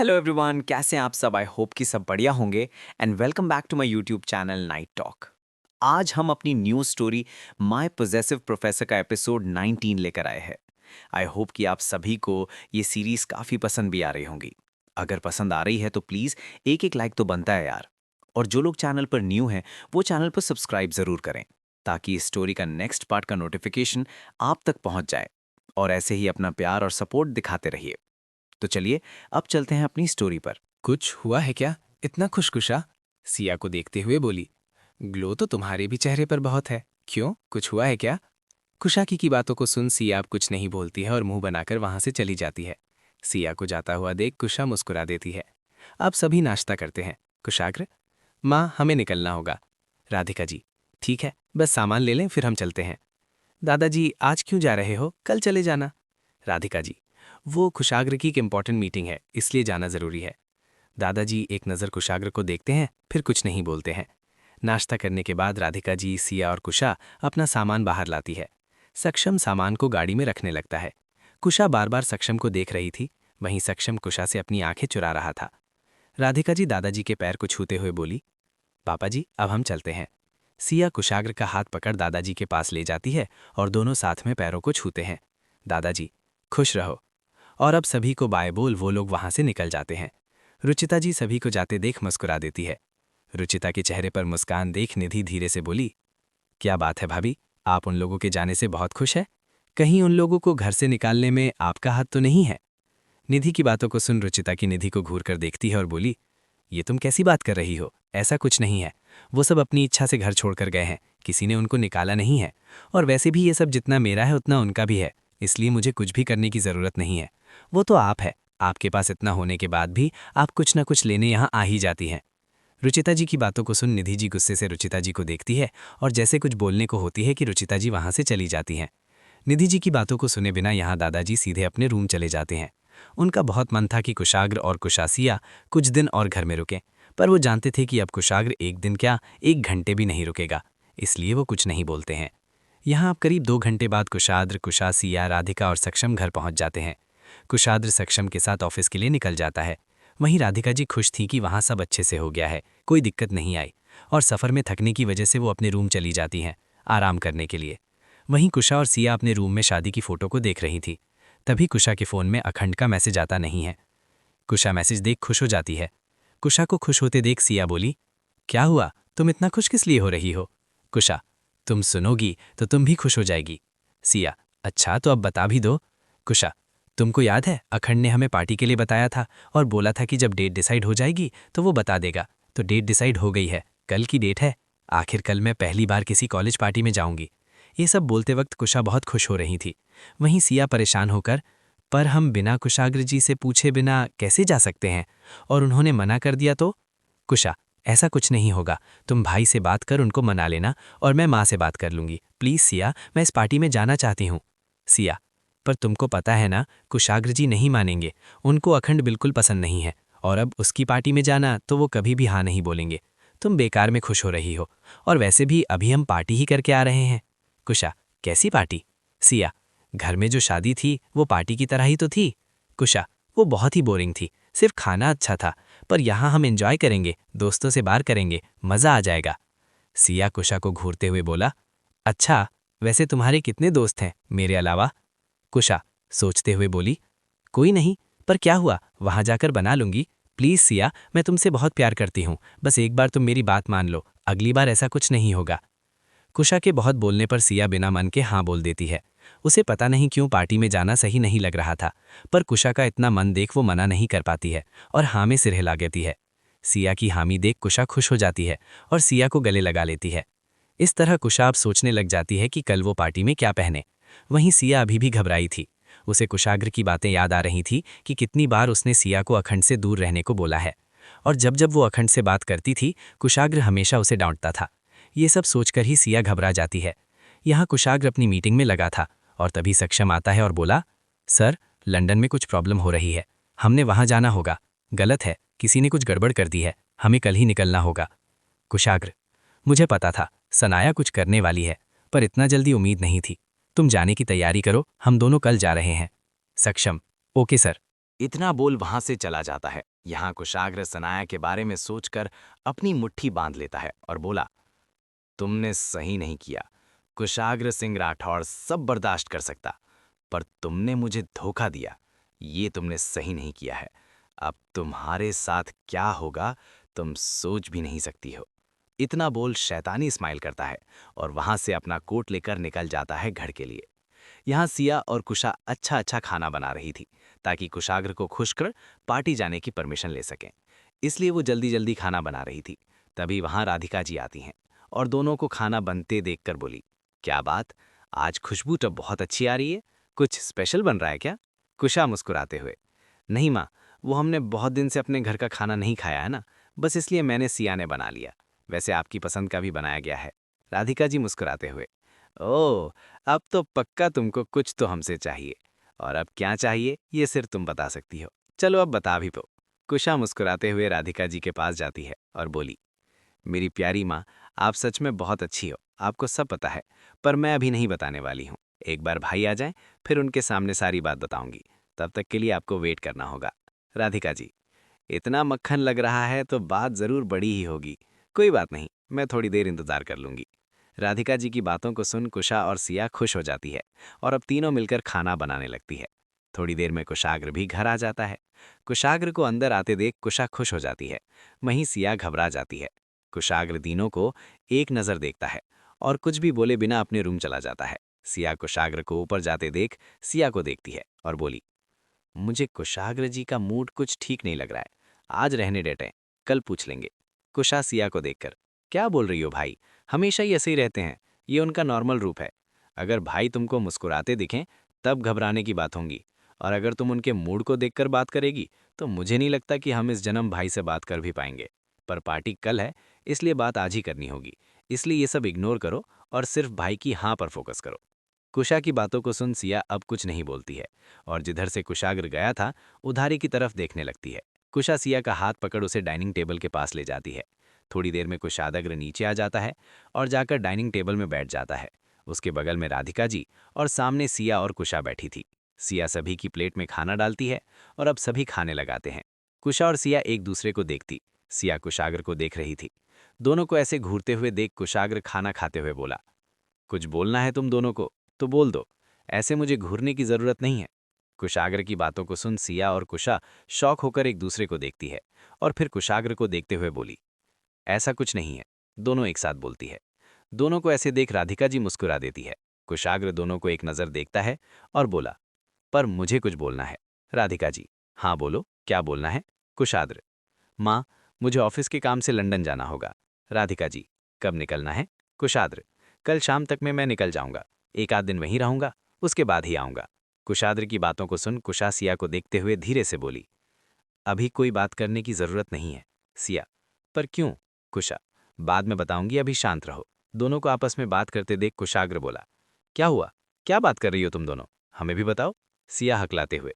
Hello everyone, कैसे हैं आप सब? आई होप कि सब बढ़िया होंगे and welcome back to my YouTube channel night talk. आज हम अपनी new story my possessive professor का एपिसोड 19 लेकर आए हैं। आई होप कि आप सभी को ये सीरीज काफ़ी पसंद भी आ रही होंगी। अगर पसंद आ रही है तो प्लीज़ एक एक लाइक तो बनता है यार। और जो लोग चैनल पर न्यू हैं वो चैनल पर सब्सक्राइब ज़रूर करें ताकि इस स्टोरी का नेक्स्ट पार्ट का नोटिफिकेशन आप तक पहुंच जाए। और ऐसे ही अपना प्यार और सपोर्ट दिखाते रहिए। तो चलिए अब चलते हैं अपनी स्टोरी पर। कुछ हुआ है क्या? इतना खुशकुशा? सिया को देखते हुए बोली। ग्लो तो तुम्हारे भी चेहरे पर बहुत है। क्यों, कुछ हुआ है क्या? कुशाकी की बातों को सुन सिया अब कुछ नहीं बोलती है और मुंह बनाकर वहां से चली जाती है। सिया को जाता हुआ देख कुशा मुस्कुरा देती है। अब सभी नाश्ता करते हैं। कुशाग्र, माँ हमें निकलना होगा। राधिका जी, ठीक है, बस सामान ले लें फिर हम चलते हैं। दादाजी आज क्यों जा रहे हो, कल चले जाना। राधिका जी, वो कुशाग्र की एक इंपॉर्टेंट मीटिंग है इसलिए जाना जरूरी है। दादाजी एक नज़र कुशाग्र को देखते हैं फिर कुछ नहीं बोलते हैं। नाश्ता करने के बाद राधिका जी, सिया और कुशा अपना सामान बाहर लाती है। सक्षम सामान को गाड़ी में रखने लगता है। कुशा बार बार सक्षम को देख रही थी, वहीं सक्षम कुशा से अपनी आंखें चुरा रहा था। राधिका जी दादाजी के पैर को छूते हुए बोली, पापा जी अब हम चलते हैं। सिया कुशाग्र का हाथ पकड़ दादाजी के पास ले जाती है और दोनों साथ में पैरों को छूते हैं। दादाजी खुश रहो। और अब सभी को बाय बोल वो लोग वहां से निकल जाते हैं। रुचिता जी सभी को जाते देख मुस्कुरा देती है। रुचिता के चेहरे पर मुस्कान देख निधि धीरे से बोली, क्या बात है भाभी, आप उन लोगों के जाने से बहुत खुश है? कहीं उन लोगों को घर से निकालने में आपका हाथ तो नहीं है? निधि की बातों को सुन रुचिता की निधि को घूर कर देखती है और बोली, ये तुम कैसी बात कर रही हो, ऐसा कुछ नहीं है। वो सब अपनी इच्छा से घर छोड़कर गए हैं, किसी ने उनको निकाला नहीं है। और वैसे भी ये सब जितना मेरा है उतना उनका भी है, इसलिए मुझे कुछ भी करने की ज़रूरत नहीं है। वो तो आप है, आपके पास इतना होने के बाद भी आप कुछ ना कुछ लेने यहाँ आ ही जाती हैं। रुचिता जी की बातों को सुन निधि जी गुस्से से रुचिता जी को देखती है और जैसे कुछ बोलने को होती है कि रुचिता जी वहाँ से चली जाती हैं। निधि जी की बातों को सुने बिना यहाँ दादाजी सीधे अपने रूम चले जाते हैं। उनका बहुत मन था कि कुशाग्र और कुशासिया कुछ दिन और घर में रुकें, पर वो जानते थे कि अब कुशाग्र एक दिन क्या, एक घंटे भी नहीं रुकेगा, इसलिए वो कुछ नहीं बोलते हैं। यहाँ अब करीब 2 घंटे बाद कुशाद्र, कुशासिया, राधिका और सक्षम घर पहुंच जाते हैं। कुशाद्र सक्षम के साथ ऑफिस के लिए निकल जाता है। वहीं राधिका जी खुश थी कि वहाँ सब अच्छे से हो गया है, कोई दिक्कत नहीं आई, और सफ़र में थकने की वजह से वो अपने रूम चली जाती हैं आराम करने के लिए। वहीं कुशा और सिया अपने रूम में शादी की फ़ोटो को देख रही थी। तभी कुशा के फ़ोन में अखंड का मैसेज आता नहीं है। कुशा मैसेज देख खुश हो जाती है। कुशा को खुश होते देख सिया बोली, क्या हुआ, तुम इतना खुश किस लिए हो रही हो? कुशा, तुम सुनोगी तो तुम भी खुश हो जाएगी। सिया, अच्छा तो अब बता भी दो। कुशा, तुमको याद है अखंड ने हमें पार्टी के लिए बताया था और बोला था कि जब डेट डिसाइड हो जाएगी तो वो बता देगा। तो डेट डिसाइड हो गई है, कल की डेट है। आखिर कल मैं पहली बार किसी कॉलेज पार्टी में जाऊंगी। ये सब बोलते वक्त कुशा बहुत खुश हो रही थी। वहीं सिया परेशान होकर, पर हम बिना कुशाग्र जी से पूछे बिना कैसे जा सकते हैं, और उन्होंने मना कर दिया तो? कुशा, ऐसा कुछ नहीं होगा, तुम भाई से बात कर उनको मना लेना और मैं माँ से बात कर लूंगी। प्लीज़ सिया, मैं इस पार्टी में जाना चाहती हूँ। सिया, पर तुमको पता है ना कुशाग्र जी नहीं मानेंगे, उनको अखंड बिल्कुल पसंद नहीं है, और अब उसकी पार्टी में जाना तो वो कभी भी हाँ नहीं बोलेंगे। तुम बेकार में खुश हो रही हो, और वैसे भी अभी हम पार्टी ही करके आ रहे हैं। कुशा, कैसी पार्टी? सिया, घर में जो शादी थी वो पार्टी की तरह ही तो थी। कुशा, वो बहुत ही बोरिंग थी, सिर्फ खाना अच्छा था, पर यहाँ हम एंजॉय करेंगे, दोस्तों से बात करेंगे, मज़ा आ जाएगा। सिया कुशा को घूरते हुए बोला, अच्छा वैसे तुम्हारे कितने दोस्त हैं मेरे अलावा? कुशा सोचते हुए बोली, कोई नहीं, पर क्या हुआ, वहां जाकर बना लूंगी। प्लीज़ सिया, मैं तुमसे बहुत प्यार करती हूँ, बस एक बार तुम मेरी बात मान लो, अगली बार ऐसा कुछ नहीं होगा। कुशा के बहुत बोलने पर सिया बिना मन के हाँ बोल देती है। उसे पता नहीं क्यों पार्टी में जाना सही नहीं लग रहा था, पर कुशा का इतना मन देख वो मना नहीं कर पाती है और हाँ में सिर हिला देती है। सिया की हामी देख कुशा खुश हो जाती है और सिया को गले लगा लेती है। इस तरह कुशा अब सोचने लग जाती है कि कल वो पार्टी में क्या पहने। वहीं सिया अभी भी घबराई थी। उसे कुशाग्र की बातें याद आ रही थी कि कितनी बार उसने सिया को अखंड से दूर रहने को बोला है, और जब जब वो अखंड से बात करती थी कुशाग्र हमेशा उसे डांटता था। ये सब सोचकर ही सिया घबरा जाती है। यहाँ कुशाग्र अपनी मीटिंग में लगा था और तभी सक्षम आता है और बोला, सर लंदन में कुछ प्रॉब्लम हो रही है, हमने वहाँ जाना होगा। गलत है, किसी ने कुछ गड़बड़ कर दी है, हमें कल ही निकलना होगा। कुशाग्र, मुझे पता था सनाया कुछ करने वाली है, पर इतना जल्दी उम्मीद नहीं थी। तुम जाने की तैयारी करो, हम दोनों कल जा रहे हैं। सक्षम, ओके सर। इतना बोल वहां से चला जाता है। यहाँ कुशाग्र सनाया के बारे में सोचकर अपनी मुट्ठी बांध लेता है और बोला, तुमने सही नहीं किया। कुशाग्र सिंह राठौड़ सब बर्दाश्त कर सकता, पर तुमने मुझे धोखा दिया। ये तुमने सही नहीं किया है। अब तुम्हारे साथ क्या होगा तुम सोच भी नहीं सकती हो। इतना बोल शैतानी स्माइल करता है और वहां से अपना कोट लेकर निकल जाता है घर के लिए। यहाँ सिया और कुशा अच्छा अच्छा खाना बना रही थी ताकि कुशाग्र को खुश कर पार्टी जाने की परमिशन ले सकें। इसलिए वो जल्दी जल्दी खाना बना रही थी। तभी वहां राधिका जी आती हैं और दोनों को खाना बनते देखकर बोली, क्या बात, आज खुशबू तो बहुत अच्छी आ रही है। कुछ स्पेशल बन रहा है क्या? कुशा मुस्कुराते हुए, नहीं माँ, वो हमने बहुत दिन से अपने घर का खाना नहीं खाया है ना, बस इसलिए मैंने सिया ने बना लिया। वैसे आपकी पसंद का भी बनाया गया है। राधिका जी मुस्कुराते हुए, ओह, अब तो पक्का तुमको कुछ तो हमसे चाहिए। और अब क्या चाहिए ये सिर्फ तुम बता सकती हो। चलो अब बता भी दो। कुशा मुस्कुराते हुए राधिका जी के पास जाती है और बोली, मेरी प्यारी माँ, आप सच में बहुत अच्छी हो, आपको सब पता है, पर मैं अभी नहीं बताने वाली हूँ। एक बार भाई आ जाएं, फिर उनके सामने सारी बात बताऊंगी। तब तक के लिए आपको वेट करना होगा। राधिका जी, इतना मक्खन लग रहा है तो बात जरूर बड़ी ही होगी। कोई बात नहीं, मैं थोड़ी देर इंतजार कर लूंगी। राधिका जी की बातों को सुन कुशा और सिया खुश हो जाती है और अब तीनों मिलकर खाना बनाने लगती है। थोड़ी देर में कुशाग्र भी घर आ जाता है। कुशाग्र को अंदर आते देख कुशा खुश हो जाती है, वहीं सिया घबरा जाती है। कुशाग्र तीनों को एक नज़र देखता है और कुछ भी बोले बिना अपने रूम चला जाता है। सिया कुशाग्र को ऊपर जाते देख सिया को देखती है और बोली, मुझे कुशाग्र जी का मूड कुछ ठीक नहीं लग रहा है। आज रहने देते, कल पूछ लेंगे। कुशा सिया को देखकर, क्या बोल रही हो भाई, हमेशा ही ऐसे ही रहते हैं, ये उनका नॉर्मल रूप है। अगर भाई तुमको मुस्कुराते दिखें तब घबराने की बात होगी, और अगर तुम उनके मूड को देखकर बात करेगी तो मुझे नहीं लगता कि हम इस जन्म भाई से बात कर भी पाएंगे। पर पार्टी कल है, इसलिए बात आज ही करनी होगी। इसलिए ये सब इग्नोर करो और सिर्फ भाई की हाँ पर फोकस करो। कुशा की बातों को सुन सिया अब कुछ नहीं बोलती है और जिधर से कुशाग्र गया था उधारी की तरफ देखने लगती है। कुशा सिया का हाथ पकड़ उसे डाइनिंग टेबल के पास ले जाती है। थोड़ी देर में कुशाग्र नीचे आ जाता है और जाकर डाइनिंग टेबल में बैठ जाता है। उसके बगल में राधिका जी और सामने सिया और कुशा बैठी थी। सिया सभी की प्लेट में खाना डालती है और अब सभी खाने लगाते हैं। कुशा और सिया एक दूसरे को देखती। सिया कुशाग्र को देख रही थी। दोनों को ऐसे घूरते हुए देख कुशाग्र खाना खाते हुए बोला, कुछ बोलना है तुम दोनों को तो बोल दो, ऐसे मुझे घूरने की जरूरत नहीं है। कुशाग्र की बातों को सुन सिया और कुशा शौक होकर एक दूसरे को देखती है और फिर कुशाग्र को देखते हुए बोली, ऐसा कुछ नहीं है। दोनों एक साथ बोलती है। दोनों को ऐसे देख राधिका जी मुस्कुरा देती है। कुशाग्र दोनों को एक नज़र देखता है और बोला, पर मुझे कुछ बोलना है। राधिका जी, हाँ बोलो, क्या बोलना है? कुशाग्र, माँ, मुझे ऑफिस के काम से लंदन जाना होगा। राधिका जी, कब निकलना है? कुशाग्र, कल शाम तक में मैं निकल जाऊंगा। एक आध दिन वहीं रहूंगा, उसके बाद ही आऊंगा। कुशाग्र की बातों को सुन कुशा सिया को देखते हुए धीरे से बोली, अभी कोई बात करने की जरूरत नहीं है। सिया, पर क्यों? कुशा, बाद में बताऊंगी, अभी शांत रहो। दोनों को आपस में बात करते देख कुशाग्र बोला, क्या हुआ, क्या बात कर रही हो तुम दोनों, हमें भी बताओ। सिया हकलाते हुए,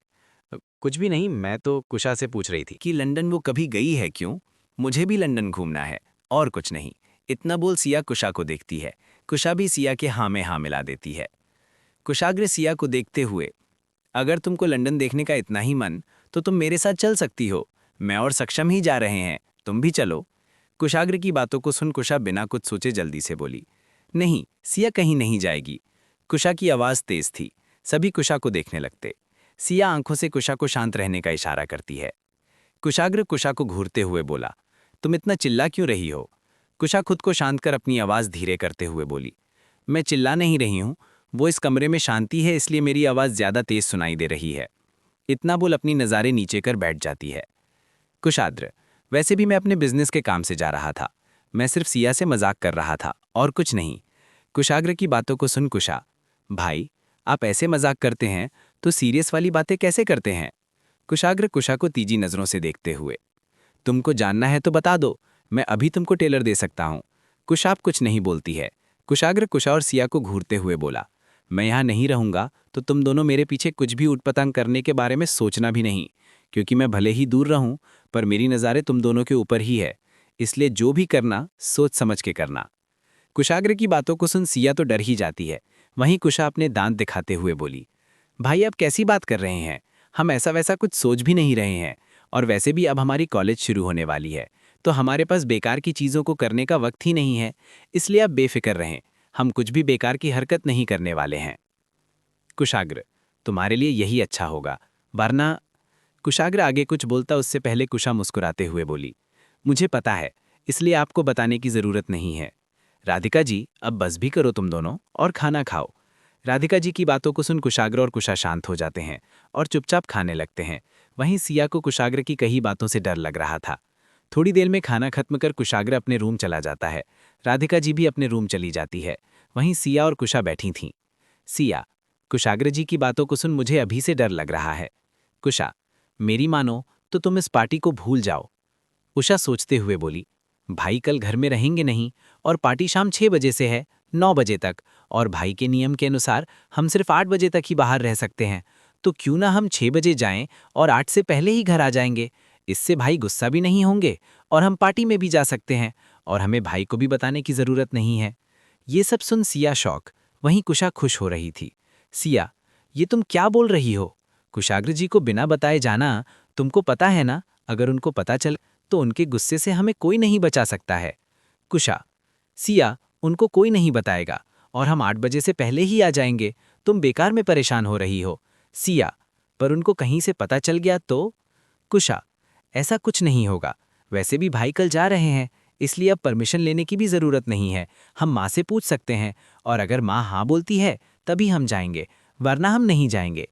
कुछ भी नहीं, मैं तो कुशा से पूछ रही थी कि लंदन वो कभी गई है क्यों? मुझे भी लंदन घूमना है, और कुछ नहीं। इतना बोल सिया कुशा को देखती है। कुशा भी सिया के हाँ में हाँ मिला देती है। कुशाग्र सिया को देखते हुए, अगर तुमको लंदन देखने का इतना ही मन, तो तुम मेरे साथ चल सकती हो। मैं और सक्षम ही जा रहे हैं, तुम भी चलो। कुशाग्र की बातों को सुन कुशा बिना कुछ सोचे जल्दी से बोली, नहीं, सिया कहीं नहीं जाएगी। कुशा की आवाज़ तेज थी। सभी कुशा को देखने लगते। सिया आंखों से कुशा को शांत रहने का इशारा करती है। कुशाग्र कुशा को घूरते हुए बोला, तुम इतना चिल्ला क्यों रही हो? कुशा खुद को शांत कर अपनी आवाज़ धीरे करते हुए बोली, मैं चिल्ला नहीं रही हूँ, वो इस कमरे में शांति है इसलिए मेरी आवाज़ ज़्यादा तेज सुनाई दे रही है। इतना बोल अपनी नज़ारे नीचे कर बैठ जाती है। कुशाग्र, वैसे भी मैं अपने बिजनेस के काम से जा रहा था, मैं सिर्फ सिया से मजाक कर रहा था और कुछ नहीं। कुशाग्र की बातों को सुन कुशा, भाई, आप ऐसे मजाक करते हैं तो सीरियस वाली बातें कैसे करते हैं? कुशाग्र कुशा को तीजी नज़रों से देखते हुए, तुमको जानना है तो बता दो, मैं अभी तुमको टेलर दे सकता हूँ। कुशा अब कुछ नहीं बोलती है। कुशाग्र कुशा और सिया को घूरते हुए बोला, मैं यहाँ नहीं रहूँगा तो तुम दोनों मेरे पीछे कुछ भी उटपटांग करने के बारे में सोचना भी नहीं, क्योंकि मैं भले ही दूर रहूँ पर मेरी नज़ारे तुम दोनों के ऊपर ही है, इसलिए जो भी करना सोच समझ के करना। कुशाग्र की बातों को सुन सिया तो डर ही जाती है। वहीं कुशा अपने दांत दिखाते हुए बोली, भाई आप कैसी बात कर रहे हैं? हम ऐसा वैसा कुछ सोच भी नहीं रहे हैं, और वैसे भी अब हमारी कॉलेज शुरू होने वाली है, तो हमारे पास बेकार की चीज़ों को करने का वक्त ही नहीं है। इसलिए आप बेफिक्र रहें, हम कुछ भी बेकार की हरकत नहीं करने वाले हैं। कुशाग्र, तुम्हारे लिए यही अच्छा होगा, वरना। कुशाग्र आगे कुछ बोलता उससे पहले कुशा मुस्कुराते हुए बोली, मुझे पता है, इसलिए आपको बताने की ज़रूरत नहीं है। राधिका जी, अब बस भी करो तुम दोनों और खाना खाओ। राधिका जी की बातों को सुन कुशाग्र और कुशा शांत हो जाते हैं और चुपचाप खाने लगते हैं। वहीं सिया को कुशाग्र की कई बातों से डर लग रहा था। थोड़ी देर में खाना खत्म कर कुशाग्र अपने रूम चला जाता है। राधिका जी भी अपने रूम चली जाती है। वहीं सिया और कुशा बैठी थीं। सिया, कुशाग्र जी की बातों को सुन मुझे अभी से डर लग रहा है। कुशा, मेरी मानो तो तुम इस पार्टी को भूल जाओ। उषा सोचते हुए बोली, भाई कल घर में रहेंगे नहीं, और पार्टी शाम 6 बजे से है 9 बजे तक, और भाई के नियम के अनुसार हम सिर्फ 8 बजे तक ही बाहर रह सकते हैं। तो क्यों ना हम 6 बजे जाएं और 8 से पहले ही घर आ जाएंगे। इससे भाई गुस्सा भी नहीं होंगे और हम पार्टी में भी जा सकते हैं, और हमें भाई को भी बताने की ज़रूरत नहीं है। ये सब सुन सिया शौक, वहीं कुशा खुश हो रही थी। सिया, ये तुम क्या बोल रही हो? कुशाग्र जी को बिना बताए जाना, तुमको पता है ना, अगर उनको पता चल तो उनके गुस्से से हमें कोई नहीं बचा सकता है। कुशा, सिया, उनको कोई नहीं बताएगा और हम 8 बजे से पहले ही आ जाएंगे। तुम बेकार में परेशान हो रही हो। सिया, पर उनको कहीं से पता चल गया तो? कुशा, ऐसा कुछ नहीं होगा। वैसे भी भाई कल जा रहे हैं, इसलिए अब परमिशन लेने की भी ज़रूरत नहीं है। हम माँ से पूछ सकते हैं, और अगर माँ हाँ बोलती है तभी हम जाएंगे, वरना हम नहीं जाएंगे।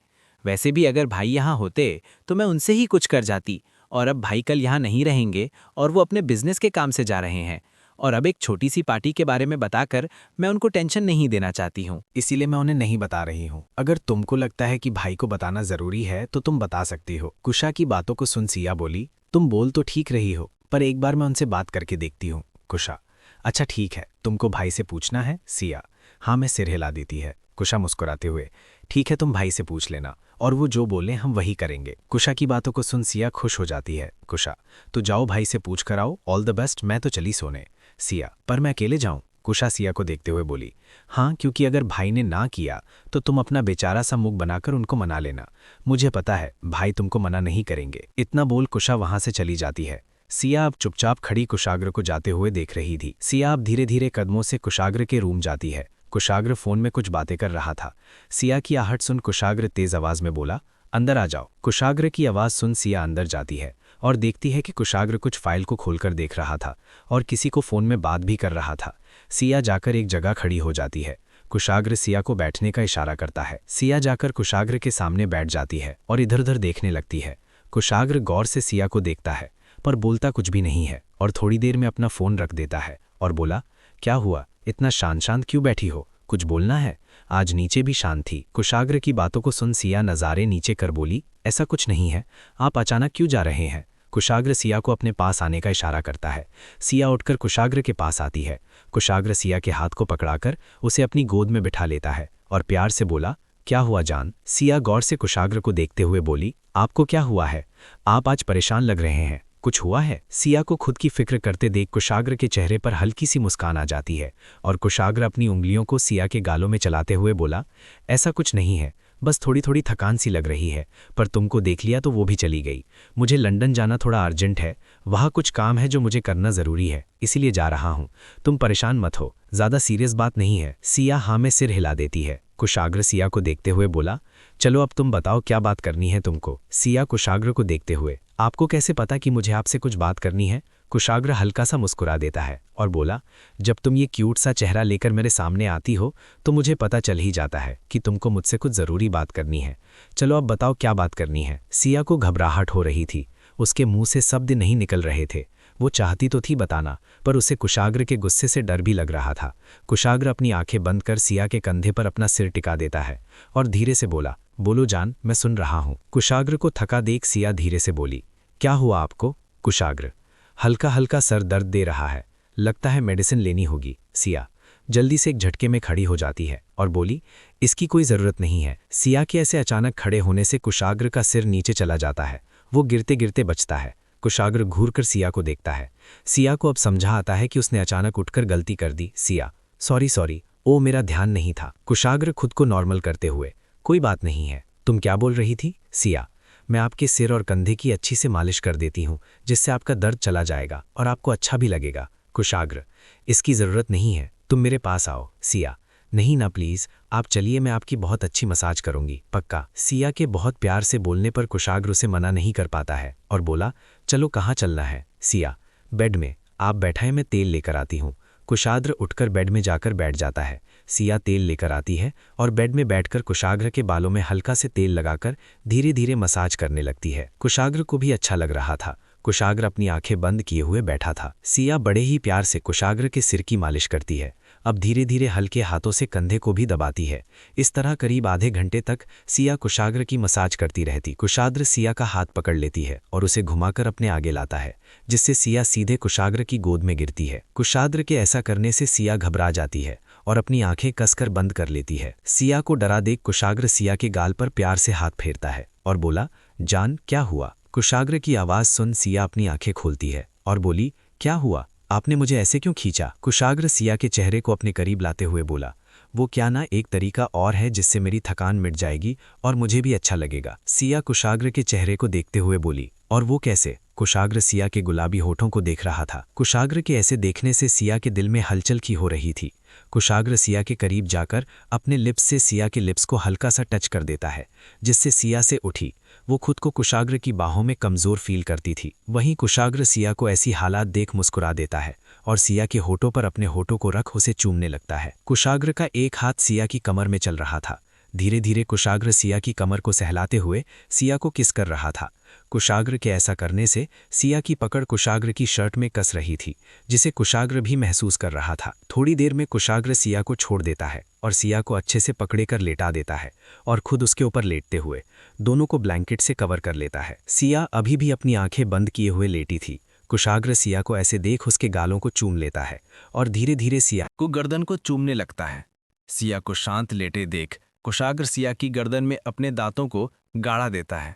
वैसे भी अगर भाई यहाँ होते तो मैं उनसे ही कुछ कर जाती, और अब भाई कल यहाँ नहीं रहेंगे और वो अपने बिजनेस के काम से जा रहे हैं, और अब एक छोटी सी पार्टी के बारे में बताकर मैं उनको टेंशन नहीं देना चाहती हूँ। इसीलिए मैं उन्हें नहीं बता रही हूँ। अगर तुमको लगता है कि भाई को बताना जरूरी है तो तुम बता सकती हो। कुशा की बातों को सुन सिया बोली, तुम बोल तो ठीक रही हो, पर एक बार मैं उनसे बात करके देखती हूँ। कुशा, अच्छा ठीक है, तुमको भाई से पूछना है? सिया, हाँ, मैं सिर हिला देती है। कुशा मुस्कुराते हुए, ठीक है, तुम भाई से पूछ लेना, और वो जो बोले हम वही करेंगे। कुशा की बातों को सुन सिया खुश हो जाती है। कुशा, तो जाओ भाई से पूछ कर आओ, ऑल द बेस्ट, मैं तो चली सोने। सिया, पर मैं अकेले जाऊं? कुशा सिया को देखते हुए बोली, हाँ, क्योंकि अगर भाई ने ना किया तो तुम अपना बेचारा सा मुख बनाकर उनको मना लेना। मुझे पता है भाई तुमको मना नहीं करेंगे। इतना बोल कुशा वहां से चली जाती है। सिया अब चुपचाप खड़ी कुशाग्र को जाते हुए देख रही थी। सिया अब धीरे धीरे कदमों से कुशाग्र के रूम जाती है। कुशाग्र फोन में कुछ बातें कर रहा था। सिया की आहट सुन कुशाग्र तेज आवाज में बोला, अंदर आ जाओ। कुशाग्र की आवाज सुन सिया अंदर जाती है और देखती है कि कुशाग्र कुछ फाइल को खोलकर देख रहा था और किसी को फोन में बात भी कर रहा था। सिया जाकर एक जगह खड़ी हो जाती है। कुशाग्र सिया को बैठने का इशारा करता है। सिया जाकर कुशाग्र के सामने बैठ जाती है और इधर उधर देखने लगती है। कुशाग्र गौर से सिया को देखता है पर बोलता कुछ भी नहीं है और थोड़ी देर में अपना फोन रख देता है और बोला, क्या हुआ, इतना शांत शांत क्यों बैठी हो, कुछ बोलना है? आज नीचे भी शांत थी। कुशाग्र की बातों को सुन सिया नज़ारे नीचे कर बोली, ऐसा कुछ नहीं है, आप अचानक क्यों जा रहे हैं? कुशाग्र सिया को अपने पास आने का इशारा करता है। सिया उठकर कुशाग्र के पास आती है। कुशाग्र सिया के हाथ को पकड़ाकर उसे अपनी गोद में बिठा लेता है और प्यार से बोला, क्या हुआ जान? सिया गौर से कुशाग्र को देखते हुए बोली, आपको क्या हुआ है? आप आज परेशान लग रहे हैं, कुछ हुआ है? सिया को खुद की फिक्र करते देख कुशाग्र के चेहरे पर हल्की सी मुस्कान आ जाती है और कुशाग्र अपनी उंगलियों को सिया के गालों में चलाते हुए बोला, ऐसा कुछ नहीं है, बस थोड़ी थोड़ी थकान सी लग रही है, पर तुमको देख लिया तो वो भी चली गई। मुझे लंदन जाना थोड़ा अर्जेंट है, वहाँ कुछ काम है जो मुझे करना ज़रूरी है, इसीलिए जा रहा हूँ। तुम परेशान मत हो, ज़्यादा सीरियस बात नहीं है। सिया हाँ में सिर हिला देती है। कुशाग्र सिया को देखते हुए बोला, चलो अब तुम बताओ क्या बात करनी है तुमको? सिया कुशाग्र को देखते हुए, आपको कैसे पता कि मुझे आपसे कुछ बात करनी है? कुशाग्र हल्का सा मुस्कुरा देता है और बोला, जब तुम ये क्यूट सा चेहरा लेकर मेरे सामने आती हो तो मुझे पता चल ही जाता है कि तुमको मुझसे कुछ ज़रूरी बात करनी है। चलो अब बताओ क्या बात करनी है? सिया को घबराहट हो रही थी, उसके मुंह से शब्द नहीं निकल रहे थे। वो चाहती तो थी बताना, पर उसे कुशाग्र के गुस्से से डर भी लग रहा था। कुशाग्र अपनी आंखें बंद कर सिया के कंधे पर अपना सिर टिका देता है और धीरे से बोला, बोलो जान, मैं सुन रहा हूँ। कुशाग्र को थका देख सिया धीरे से बोली, क्या हुआ आपको? कुशाग्र, हल्का हल्का सर दर्द दे रहा है, लगता है मेडिसिन लेनी होगी। सिया जल्दी से एक झटके में खड़ी हो जाती है और बोली, इसकी कोई ज़रूरत नहीं है। सिया के ऐसे अचानक खड़े होने से कुशाग्र का सिर नीचे चला जाता है, वो गिरते गिरते बचता है। कुशाग्र घूरकर सिया को देखता है। सिया को अब समझा आता है कि उसने अचानक उठकर गलती कर दी। सिया, सॉरी, ओ मेरा ध्यान नहीं था। कुशाग्र खुद को नॉर्मल करते हुए, कोई बात नहीं है, तुम क्या बोल रही थी? सिया, मैं आपके सिर और कंधे की अच्छी से मालिश कर देती हूँ, जिससे आपका दर्द चला जाएगा और आपको अच्छा भी लगेगा। कुशाग्र: इसकी ज़रूरत नहीं है, तुम मेरे पास आओ। सिया: नहीं ना प्लीज़, आप चलिए, मैं आपकी बहुत अच्छी मसाज करूंगी, पक्का। सिया के बहुत प्यार से बोलने पर कुशाग्र उसे मना नहीं कर पाता है और बोला, चलो कहाँ चलना है? सिया: बेड में, आप बैठाएं, मैं तेल लेकर आती हूँ। कुशाग्र उठकर बेड में जाकर बैठ जाता है। सिया तेल लेकर आती है और बेड में बैठकर कुशाग्र के बालों में हल्का से तेल लगाकर धीरे धीरे मसाज करने लगती है। कुशाग्र को भी अच्छा लग रहा था। कुशाग्र अपनी आंखें बंद किए हुए बैठा था। सिया बड़े ही प्यार से कुशाग्र के सिर की मालिश करती है। अब धीरे धीरे हल्के हाथों से कंधे को भी दबाती है। इस तरह करीब आधे घंटे तक सिया कुशाग्र की मसाज करती रहती। कुशाग्र सिया का हाथ पकड़ लेती है और उसे घुमाकर अपने आगे लाता है, जिससे सिया सीधे कुशाग्र की गोद में गिरती है। कुशाग्र के ऐसा करने से सिया घबरा जाती है और अपनी आंखें कसकर बंद कर लेती है। सिया को डरा देख कुशाग्र सिया के गाल पर प्यार से हाथ फेरता है और बोला, जान क्या हुआ? कुशाग्र की आवाज़ सुन सिया अपनी आंखें खोलती है और बोली, क्या हुआ? आपने मुझे ऐसे क्यों खींचा? कुशाग्र सिया के चेहरे को अपने करीब लाते हुए बोला, वो क्या ना, एक तरीका और है जिससे मेरी थकान मिट जाएगी और मुझे भी अच्छा लगेगा। सिया कुशाग्र के चेहरे को देखते हुए बोली, और वो कैसे? कुशाग्र सिया के गुलाबी होठों को देख रहा था। कुशाग्र के ऐसे देखने से सिया के दिल में हलचल की हो रही थी। कुशाग्र सिया के करीब जाकर अपने लिप्स से सिया के लिप्स को हल्का सा टच कर देता है, जिससे सिया से उठी। वो खुद को कुशाग्र की बाहों में कमज़ोर फील करती थी। वहीं कुशाग्र सिया को ऐसी हालात देख मुस्कुरा देता है और सिया के होठों पर अपने होठों को रख उसे चूमने लगता है। कुशाग्र का एक हाथ सिया की कमर में चल रहा था। धीरे धीरे कुशाग्र सिया की कमर को सहलाते हुए सिया को किस कर रहा था। कुशाग्र के ऐसा करने से सिया की पकड़ कुशाग्र की शर्ट में कस रही थी, जिसे कुशाग्र भी महसूस कर रहा था। थोड़ी देर में कुशाग्र सिया को छोड़ देता है और सिया को अच्छे से पकड़े कर लेटा देता है और खुद उसके ऊपर लेटते हुए दोनों को ब्लैंकेट से कवर कर लेता है। सिया अभी भी अपनी आंखें बंद किए हुए लेटी थी। कुशाग्र सिया को ऐसे देख उसके गालों को चूम लेता है और धीरे धीरे सिया को गर्दन को चूमने लगता है। सिया को शांत लेटे देख कुशाग्र सिया की गर्दन में अपने दांतों को गाड़ा देता है,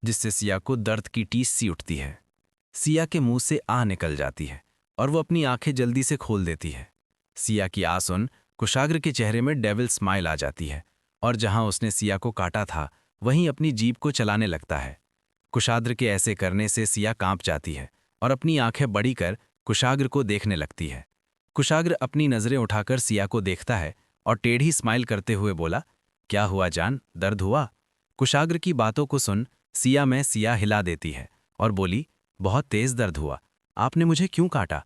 जिससे सिया को दर्द की टीस सी उठती है। सिया के मुंह से आह निकल जाती है और वो अपनी आंखें जल्दी से खोल देती है। सिया की आह सुन कुशाग्र के चेहरे में डेविल स्माइल आ जाती है और जहां उसने सिया को काटा था वहीं अपनी जीभ को चलाने लगता है। कुशाग्र के ऐसे करने से सिया कांप जाती है और अपनी आंखें बड़ी कर कुशाग्र को देखने लगती है। कुशाग्र अपनी नज़रें उठाकर सिया को देखता है और टेढ़ी स्माइल करते हुए बोला, क्या हुआ जान, दर्द हुआ? कुशाग्र की बातों को सुन सिया हिला देती है और बोली, बहुत तेज दर्द हुआ, आपने मुझे क्यों काटा?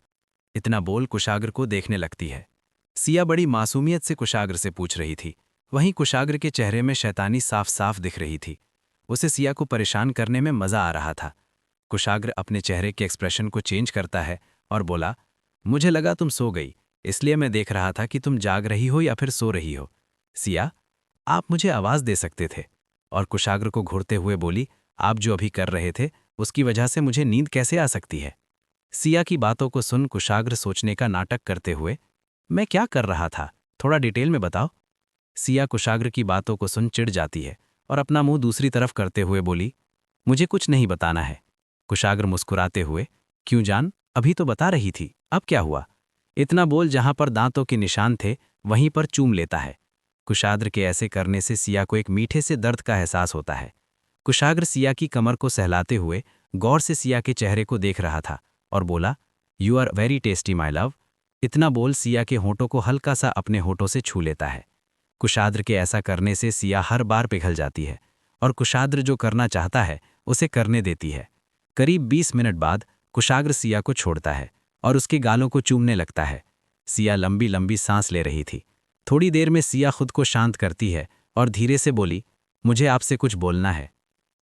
इतना बोल कुशाग्र को देखने लगती है। सिया बड़ी मासूमियत से कुशाग्र से पूछ रही थी। वहीं कुशाग्र के चेहरे में शैतानी साफ साफ दिख रही थी। उसे सिया को परेशान करने में मजा आ रहा था। कुशाग्र अपने चेहरे के एक्सप्रेशन को चेंज करता है और बोला, मुझे लगा तुम सो गई, इसलिए मैं देख रहा था कि तुम जाग रही हो या फिर सो रही हो। सिया, आप मुझे आवाज़ दे सकते थे। और कुशाग्र को घूरते हुए बोली, आप जो अभी कर रहे थे उसकी वजह से मुझे नींद कैसे आ सकती है? सिया की बातों को सुन कुशाग्र सोचने का नाटक करते हुए, मैं क्या कर रहा था, थोड़ा डिटेल में बताओ। सिया कुशाग्र की बातों को सुन चिढ़ जाती है और अपना मुंह दूसरी तरफ करते हुए बोली, मुझे कुछ नहीं बताना है। कुशाग्र मुस्कुराते हुए, क्यों जान, अभी तो बता रही थी, अब क्या हुआ? इतना बोल जहां पर दांतों के निशान थे वहीं पर चूम लेता है। कुशाग्र के ऐसे करने से सिया को एक मीठे से दर्द का एहसास होता है। कुशाग्र सिया की कमर को सहलाते हुए गौर से सिया के चेहरे को देख रहा था और बोला, you are very tasty my love. इतना बोल सिया के होठों को हल्का सा अपने होठों से छू लेता है। कुशाग्र के ऐसा करने से सिया हर बार पिघल जाती है और कुशाग्र जो करना चाहता है उसे करने देती है। करीब 20 मिनट बाद कुशाग्र सिया को छोड़ता है और उसके गालों को चूमने लगता है। सिया लंबी लंबी सांस ले रही थी। थोड़ी देर में सिया खुद को शांत करती है और धीरे से बोली, मुझे आपसे कुछ बोलना है।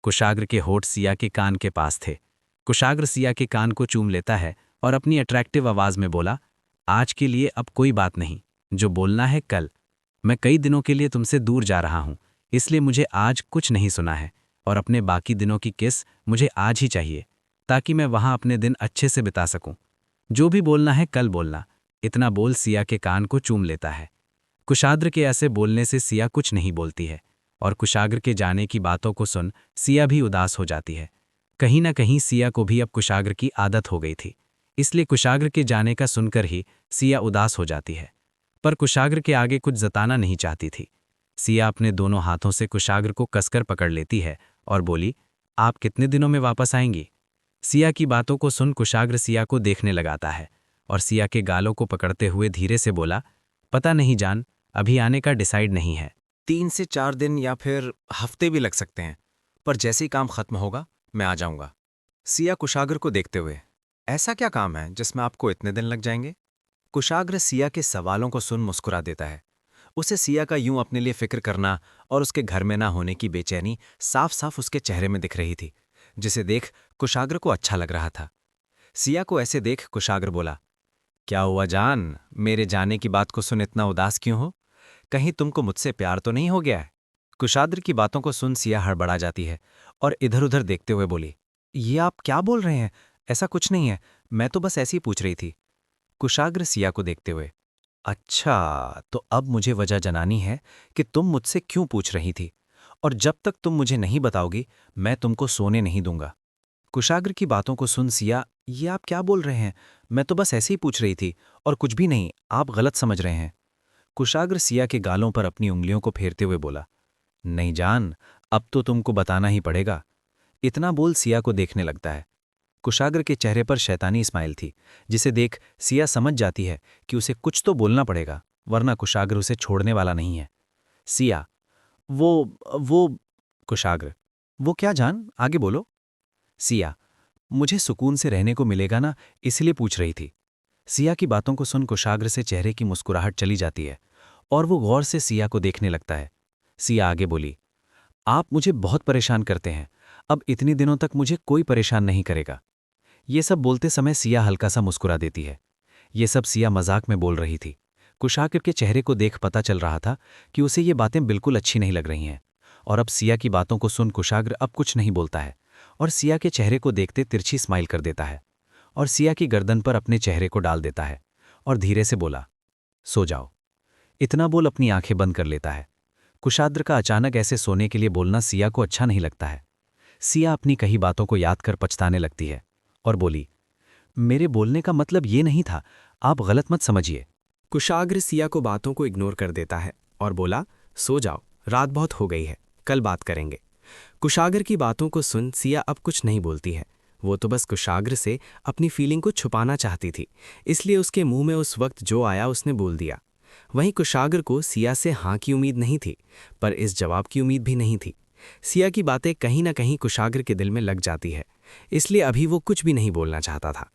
कुशाग्र के होठ सिया के कान के पास थे। कुशाग्र सिया के कान को चूम लेता है और अपनी अट्रैक्टिव आवाज़ में बोला, आज के लिए अब कोई बात नहीं, जो बोलना है कल। मैं कई दिनों के लिए तुमसे दूर जा रहा हूँ, इसलिए मुझे आज कुछ नहीं सुना है और अपने बाकी दिनों की किस मुझे आज ही चाहिए, ताकि मैं वहाँ अपने दिन अच्छे से बिता सकूं। जो भी बोलना है कल बोलना। इतना बोल सिया के कान को चूम लेता है। कुशाग्र के ऐसे बोलने से सिया कुछ नहीं बोलती है और कुशाग्र के जाने की बातों को सुन सिया भी उदास हो जाती है। कहीं ना कहीं सिया को भी अब कुशाग्र की आदत हो गई थी, इसलिए कुशाग्र के जाने का सुनकर ही सिया उदास हो जाती है, पर कुशाग्र के आगे कुछ जताना नहीं चाहती थी। सिया अपने दोनों हाथों से कुशाग्र को कसकर पकड़ लेती है और बोली, आप कितने दिनों में वापस आएंगी? सिया की बातों को सुन कुशाग्र सिया को देखने लगाता है और सिया के गालों को पकड़ते हुए धीरे से बोला, पता नहीं जान, अभी आने का डिसाइड नहीं है। 3 से 4 दिन या फिर हफ्ते भी लग सकते हैं, पर जैसे ही काम खत्म होगा मैं आ जाऊंगा। सिया कुशाग्र को देखते हुए, ऐसा क्या काम है जिसमें आपको इतने दिन लग जाएंगे? कुशाग्र सिया के सवालों को सुन मुस्कुरा देता है। उसे सिया का यूं अपने लिए फिक्र करना और उसके घर में ना होने की बेचैनी साफ साफ उसके चेहरे में दिख रही थी, जिसे देख कुशाग्र को अच्छा लग रहा था। सिया को ऐसे देख कुशाग्र बोला, क्या हुआ जान, मेरे जाने की बात को सुन इतना उदास क्यों हो? कहीं तुमको मुझसे प्यार तो नहीं हो गया है? कुशाग्र की बातों को सुन सिया हड़बड़ा जाती है और इधर उधर देखते हुए बोली, ये आप क्या बोल रहे हैं? ऐसा कुछ नहीं है, मैं तो बस ऐसे ही पूछ रही थी। कुशाग्र सिया को देखते हुए, अच्छा, तो अब मुझे वजह जनानी है कि तुम मुझसे क्यों पूछ रही थी, और जब तक तुम मुझे नहीं बताओगी मैं तुमको सोने नहीं दूंगा। कुशाग्र की बातों को सुन सिया, ये आप क्या बोल रहे हैं? मैं तो बस ऐसे ही पूछ रही थी और कुछ भी नहीं, आप गलत समझ रहे हैं। कुशाग्र सिया के गालों पर अपनी उंगलियों को फेरते हुए बोला, नहीं जान, अब तो तुमको बताना ही पड़ेगा। इतना बोल सिया को देखने लगता है। कुशाग्र के चेहरे पर शैतानी स्माइल थी, जिसे देख सिया समझ जाती है कि उसे कुछ तो बोलना पड़ेगा, वरना कुशाग्र उसे छोड़ने वाला नहीं है। सिया, वो कुशाग्र, वो क्या जान, आगे बोलो। सिया, मुझे सुकून से रहने को मिलेगा ना, इसलिए पूछ रही थी। सिया की बातों को सुन कुशाग्र से चेहरे की मुस्कुराहट चली जाती है और वो गौर से सिया को देखने लगता है। सिया आगे बोली, आप मुझे बहुत परेशान करते हैं, अब इतने दिनों तक मुझे कोई परेशान नहीं करेगा। ये सब बोलते समय सिया हल्का सा मुस्कुरा देती है। ये सब सिया मजाक में बोल रही थी। कुशाग्र के चेहरे को देख पता चल रहा था कि उसे ये बातें बिल्कुल अच्छी नहीं लग रही हैं, और अब सिया की बातों को सुन कुशाग्र अब कुछ नहीं बोलता है और सिया के चेहरे को देखते तिरछी स्माइल कर देता है और सिया की गर्दन पर अपने चेहरे को डाल देता है और धीरे से बोला, सो जाओ। इतना बोल अपनी आंखें बंद कर लेता है। कुशाग्र का अचानक ऐसे सोने के लिए बोलना सिया को अच्छा नहीं लगता है। सिया अपनी कही बातों को याद कर पछताने लगती है और बोली, मेरे बोलने का मतलब ये नहीं था, आप गलत मत समझिए। कुशाग्र सिया को बातों को इग्नोर कर देता है और बोला, सो जाओ, रात बहुत हो गई है, कल बात करेंगे। कुशाग्र की बातों को सुन सिया अब कुछ नहीं बोलती है। वो तो बस कुशाग्र से अपनी फीलिंग को छुपाना चाहती थी, इसलिए उसके मुंह में उस वक्त जो आया उसने बोल दिया। वहीं कुशाग्र को सिया से हाँ की उम्मीद नहीं थी, पर इस जवाब की उम्मीद भी नहीं थी। सिया की बातें कहीं ना कहीं कुशाग्र के दिल में लग जाती है, इसलिए अभी वो कुछ भी नहीं बोलना चाहता था।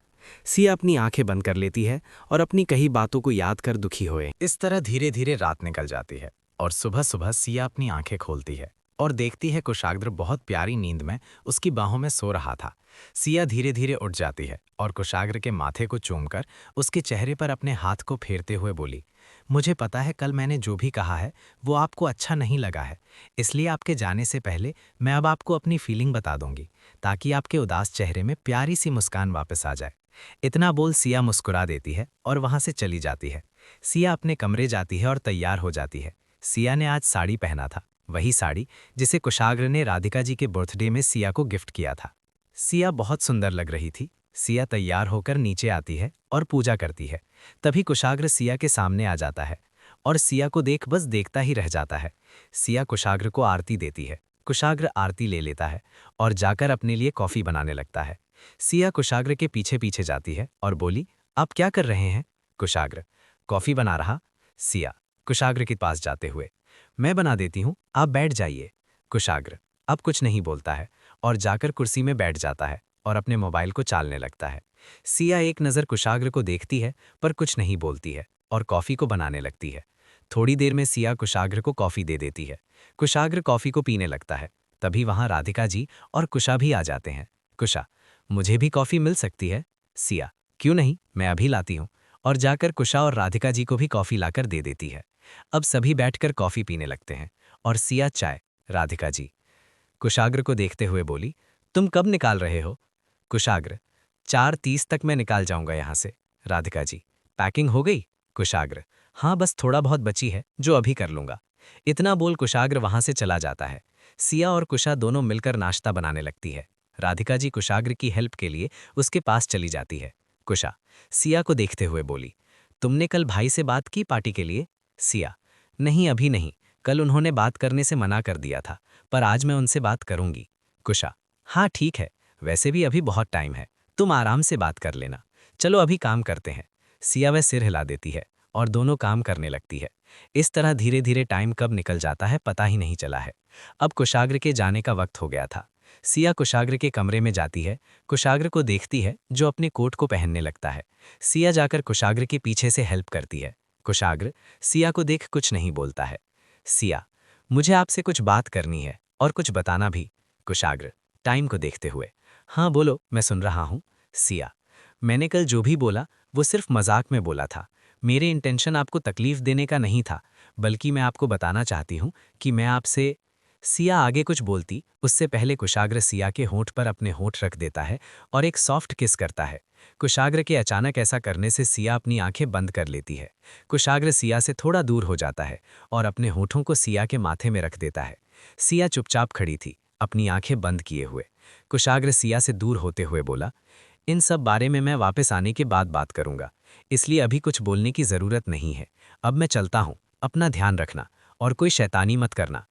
सिया अपनी आंखें बंद कर लेती है और अपनी कही बातों को याद कर दुखी होए। इस तरह धीरे धीरे रात निकल जाती है और सुबह सुबह सिया अपनी आंखें खोलती है और देखती है कुशाग्र बहुत प्यारी नींद में उसकी बाहों में सो रहा था। सिया धीरे धीरे उठ जाती है और कुशाग्र के माथे को चूमकर उसके चेहरे पर अपने हाथ को फेरते हुए बोली, मुझे पता है कल मैंने जो भी कहा है वो आपको अच्छा नहीं लगा है, इसलिए आपके जाने से पहले मैं अब आपको अपनी फीलिंग बता दूंगी, ताकि आपके उदास चेहरे में प्यारी सी मुस्कान वापस आ जाए। इतना बोल सिया मुस्कुरा देती है और वहां से चली जाती है। सिया अपने कमरे जाती है और तैयार हो जाती है। सिया ने आज साड़ी पहना था, वही साड़ी जिसे कुशाग्र ने राधिका जी के बर्थडे में सिया को गिफ्ट किया था। सिया बहुत सुंदर लग रही थी। सिया तैयार होकर नीचे आती है और पूजा करती है। तभी कुशाग्र सिया के सामने आ जाता है और सिया को देख बस देखता ही रह जाता है। सिया कुशाग्र को आरती देती है। कुशाग्र आरती ले लेता है और जाकर अपने लिए कॉफी बनाने लगता है। सिया कुशाग्र के पीछे पीछे जाती है और बोली, आप क्या कर रहे हैं? कुशाग्र, कॉफी बना रहा। सिया कुशाग्र के पास जाते हुए, मैं बना देती हूँ, आप बैठ जाइए। कुशाग्र अब कुछ नहीं बोलता है और जाकर कुर्सी में बैठ जाता है और अपने मोबाइल को चालने लगता है। सिया एक नज़र कुशाग्र को देखती है पर कुछ नहीं बोलती है और कॉफ़ी को बनाने लगती है। थोड़ी देर में सिया कुशाग्र को कॉफ़ी दे देती है। कुशाग्र कॉफ़ी को पीने लगता है। तभी वहाँ राधिका जी और कुशा भी आ जाते हैं। कुशा, मुझे भी कॉफ़ी मिल सकती है? सिया, क्यों नहीं, मैं अभी लाती हूँ, और जाकर कुशा और राधिका जी को भी कॉफ़ी लाकर दे देती है। अब सभी बैठकर कॉफ़ी पीने लगते हैं और सिया चाय। राधिका जी कुशाग्र को देखते हुए बोली, तुम कब निकाल रहे हो? कुशाग्र, 4:30 तक मैं निकाल जाऊंगा यहाँ से। राधिका जी, पैकिंग हो गई? कुशाग्र, हाँ बस थोड़ा बहुत बची है जो अभी कर लूंगा। इतना बोल कुशाग्र वहां से चला जाता है। सिया और कुशा दोनों मिलकर नाश्ता बनाने लगती है। राधिका जी कुशाग्र की हेल्प के लिए उसके पास चली जाती है। कुशा सिया को देखते हुए बोली, तुमने कल भाई से बात की पार्टी के लिए? सिया, नहीं अभी नहीं, कल उन्होंने बात करने से मना कर दिया था, पर आज मैं उनसे बात करूंगी। कुशा, हाँ ठीक है, वैसे भी अभी बहुत टाइम है, तुम आराम से बात कर लेना। चलो अभी काम करते हैं। सिया वह सिर हिला देती है और दोनों काम करने लगती है। इस तरह धीरे धीरे टाइम कब निकल जाता है पता ही नहीं चला है। अब कुशाग्र के जाने का वक्त हो गया था। सिया कुशाग्र के कमरे में जाती है, कुशाग्र को देखती है जो अपने कोट को पहनने लगता है। सिया जाकर कुशाग्र के पीछे से हेल्प करती है। कुशाग्र सिया को देख कुछ नहीं बोलता है। सिया, मुझे आपसे कुछ बात करनी है और कुछ बताना भी। कुशाग्र टाइम को देखते हुए, हाँ बोलो, मैं सुन रहा हूँ। सिया, मैंने कल जो भी बोला वो सिर्फ मजाक में बोला था। मेरे इंटेंशन आपको तकलीफ देने का नहीं था, बल्कि मैं आपको बताना चाहती हूँ कि मैं आपसे। सिया आगे कुछ बोलती उससे पहले कुशाग्र सिया के होंठ पर अपने होंठ रख देता है और एक सॉफ्ट किस करता है। कुशाग्र के अचानक ऐसा करने से सिया अपनी आंखें बंद कर लेती है। कुशाग्र सिया से थोड़ा दूर हो जाता है और अपने होठों को सिया के माथे में रख देता है। सिया चुपचाप खड़ी थी, अपनी आंखें बंद किए हुए। कुशाग्र सिया से दूर होते हुए बोला, इन सब बारे में मैं वापस आने के बाद बात करूंगा, इसलिए अभी कुछ बोलने की जरूरत नहीं है। अब मैं चलता हूं, अपना ध्यान रखना और कोई शैतानी मत करना।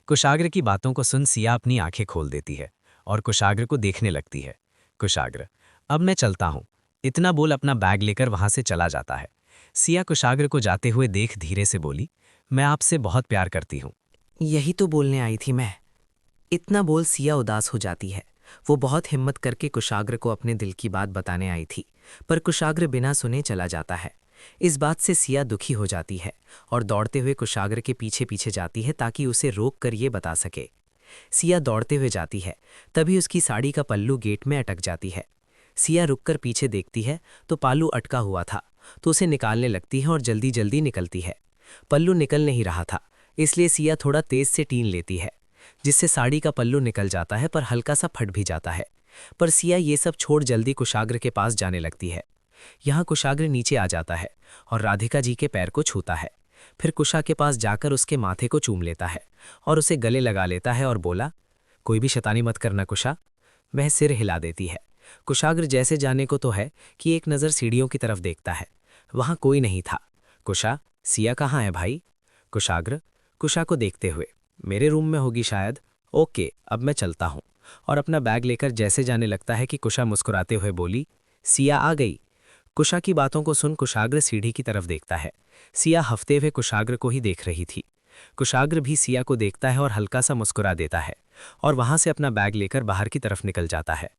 कुशाग्र की बातों को सुन सिया अपनी आंखें खोल देती है और कुशाग्र को देखने लगती है। कुशाग्र, अब मैं चलता हूं, इतना बोल अपना बैग लेकर वहां से चला जाता है। सिया कुशाग्र को जाते हुए देख धीरे से बोली, मैं आपसे बहुत प्यार करती हूँ। यही तो बोलने आई थी मैं। इतना बोल सिया उदास हो जाती है। वो बहुत हिम्मत करके कुशाग्र को अपने दिल की बात बताने आई थी, पर कुशाग्र बिना सुने चला जाता है। इस बात से सिया दुखी हो जाती है और दौड़ते हुए कुशाग्र के पीछे पीछे जाती है ताकि उसे रोक कर ये बता सके। सिया दौड़ते हुए जाती है, तभी उसकी साड़ी का पल्लू गेट में अटक जाती है। सिया रुककर पीछे देखती है तो पालू अटका हुआ था, तो उसे निकालने लगती है और जल्दी जल्दी निकलती है। पल्लू निकल नहीं रहा था, इसलिए सिया थोड़ा तेज से टीन लेती है, जिससे साड़ी का पल्लू निकल जाता है पर हल्का सा फट भी जाता है। पर सिया ये सब छोड़ जल्दी कुशाग्र के पास जाने लगती है। यहाँ कुशाग्र नीचे आ जाता है और राधिका जी के पैर को छूता है। फिर कुशा के पास जाकर उसके माथे को चूम लेता है और उसे गले लगा लेता है और बोला, कोई भी शैतानी मत करना कुशा। वह सिर हिला देती है। कुशाग्र जैसे जाने को तो है कि एक नज़र सीढ़ियों की तरफ देखता है, वहाँ कोई नहीं था। कुशा, सिया कहाँ है भाई? कुशाग्र कुशा को देखते हुए, मेरे रूम में होगी शायद। ओके, अब मैं चलता हूँ। और अपना बैग लेकर जैसे जाने लगता है कि कुशा मुस्कुराते हुए बोली, सिया आ गई। कुशा की बातों को सुन कुशाग्र सीढ़ी की तरफ देखता है। सिया हफ्ते हुए कुशाग्र को ही देख रही थी। कुशाग्र भी सिया को देखता है और हल्का सा मुस्कुरा देता है और वहां से अपना बैग लेकर बाहर की तरफ निकल जाता है।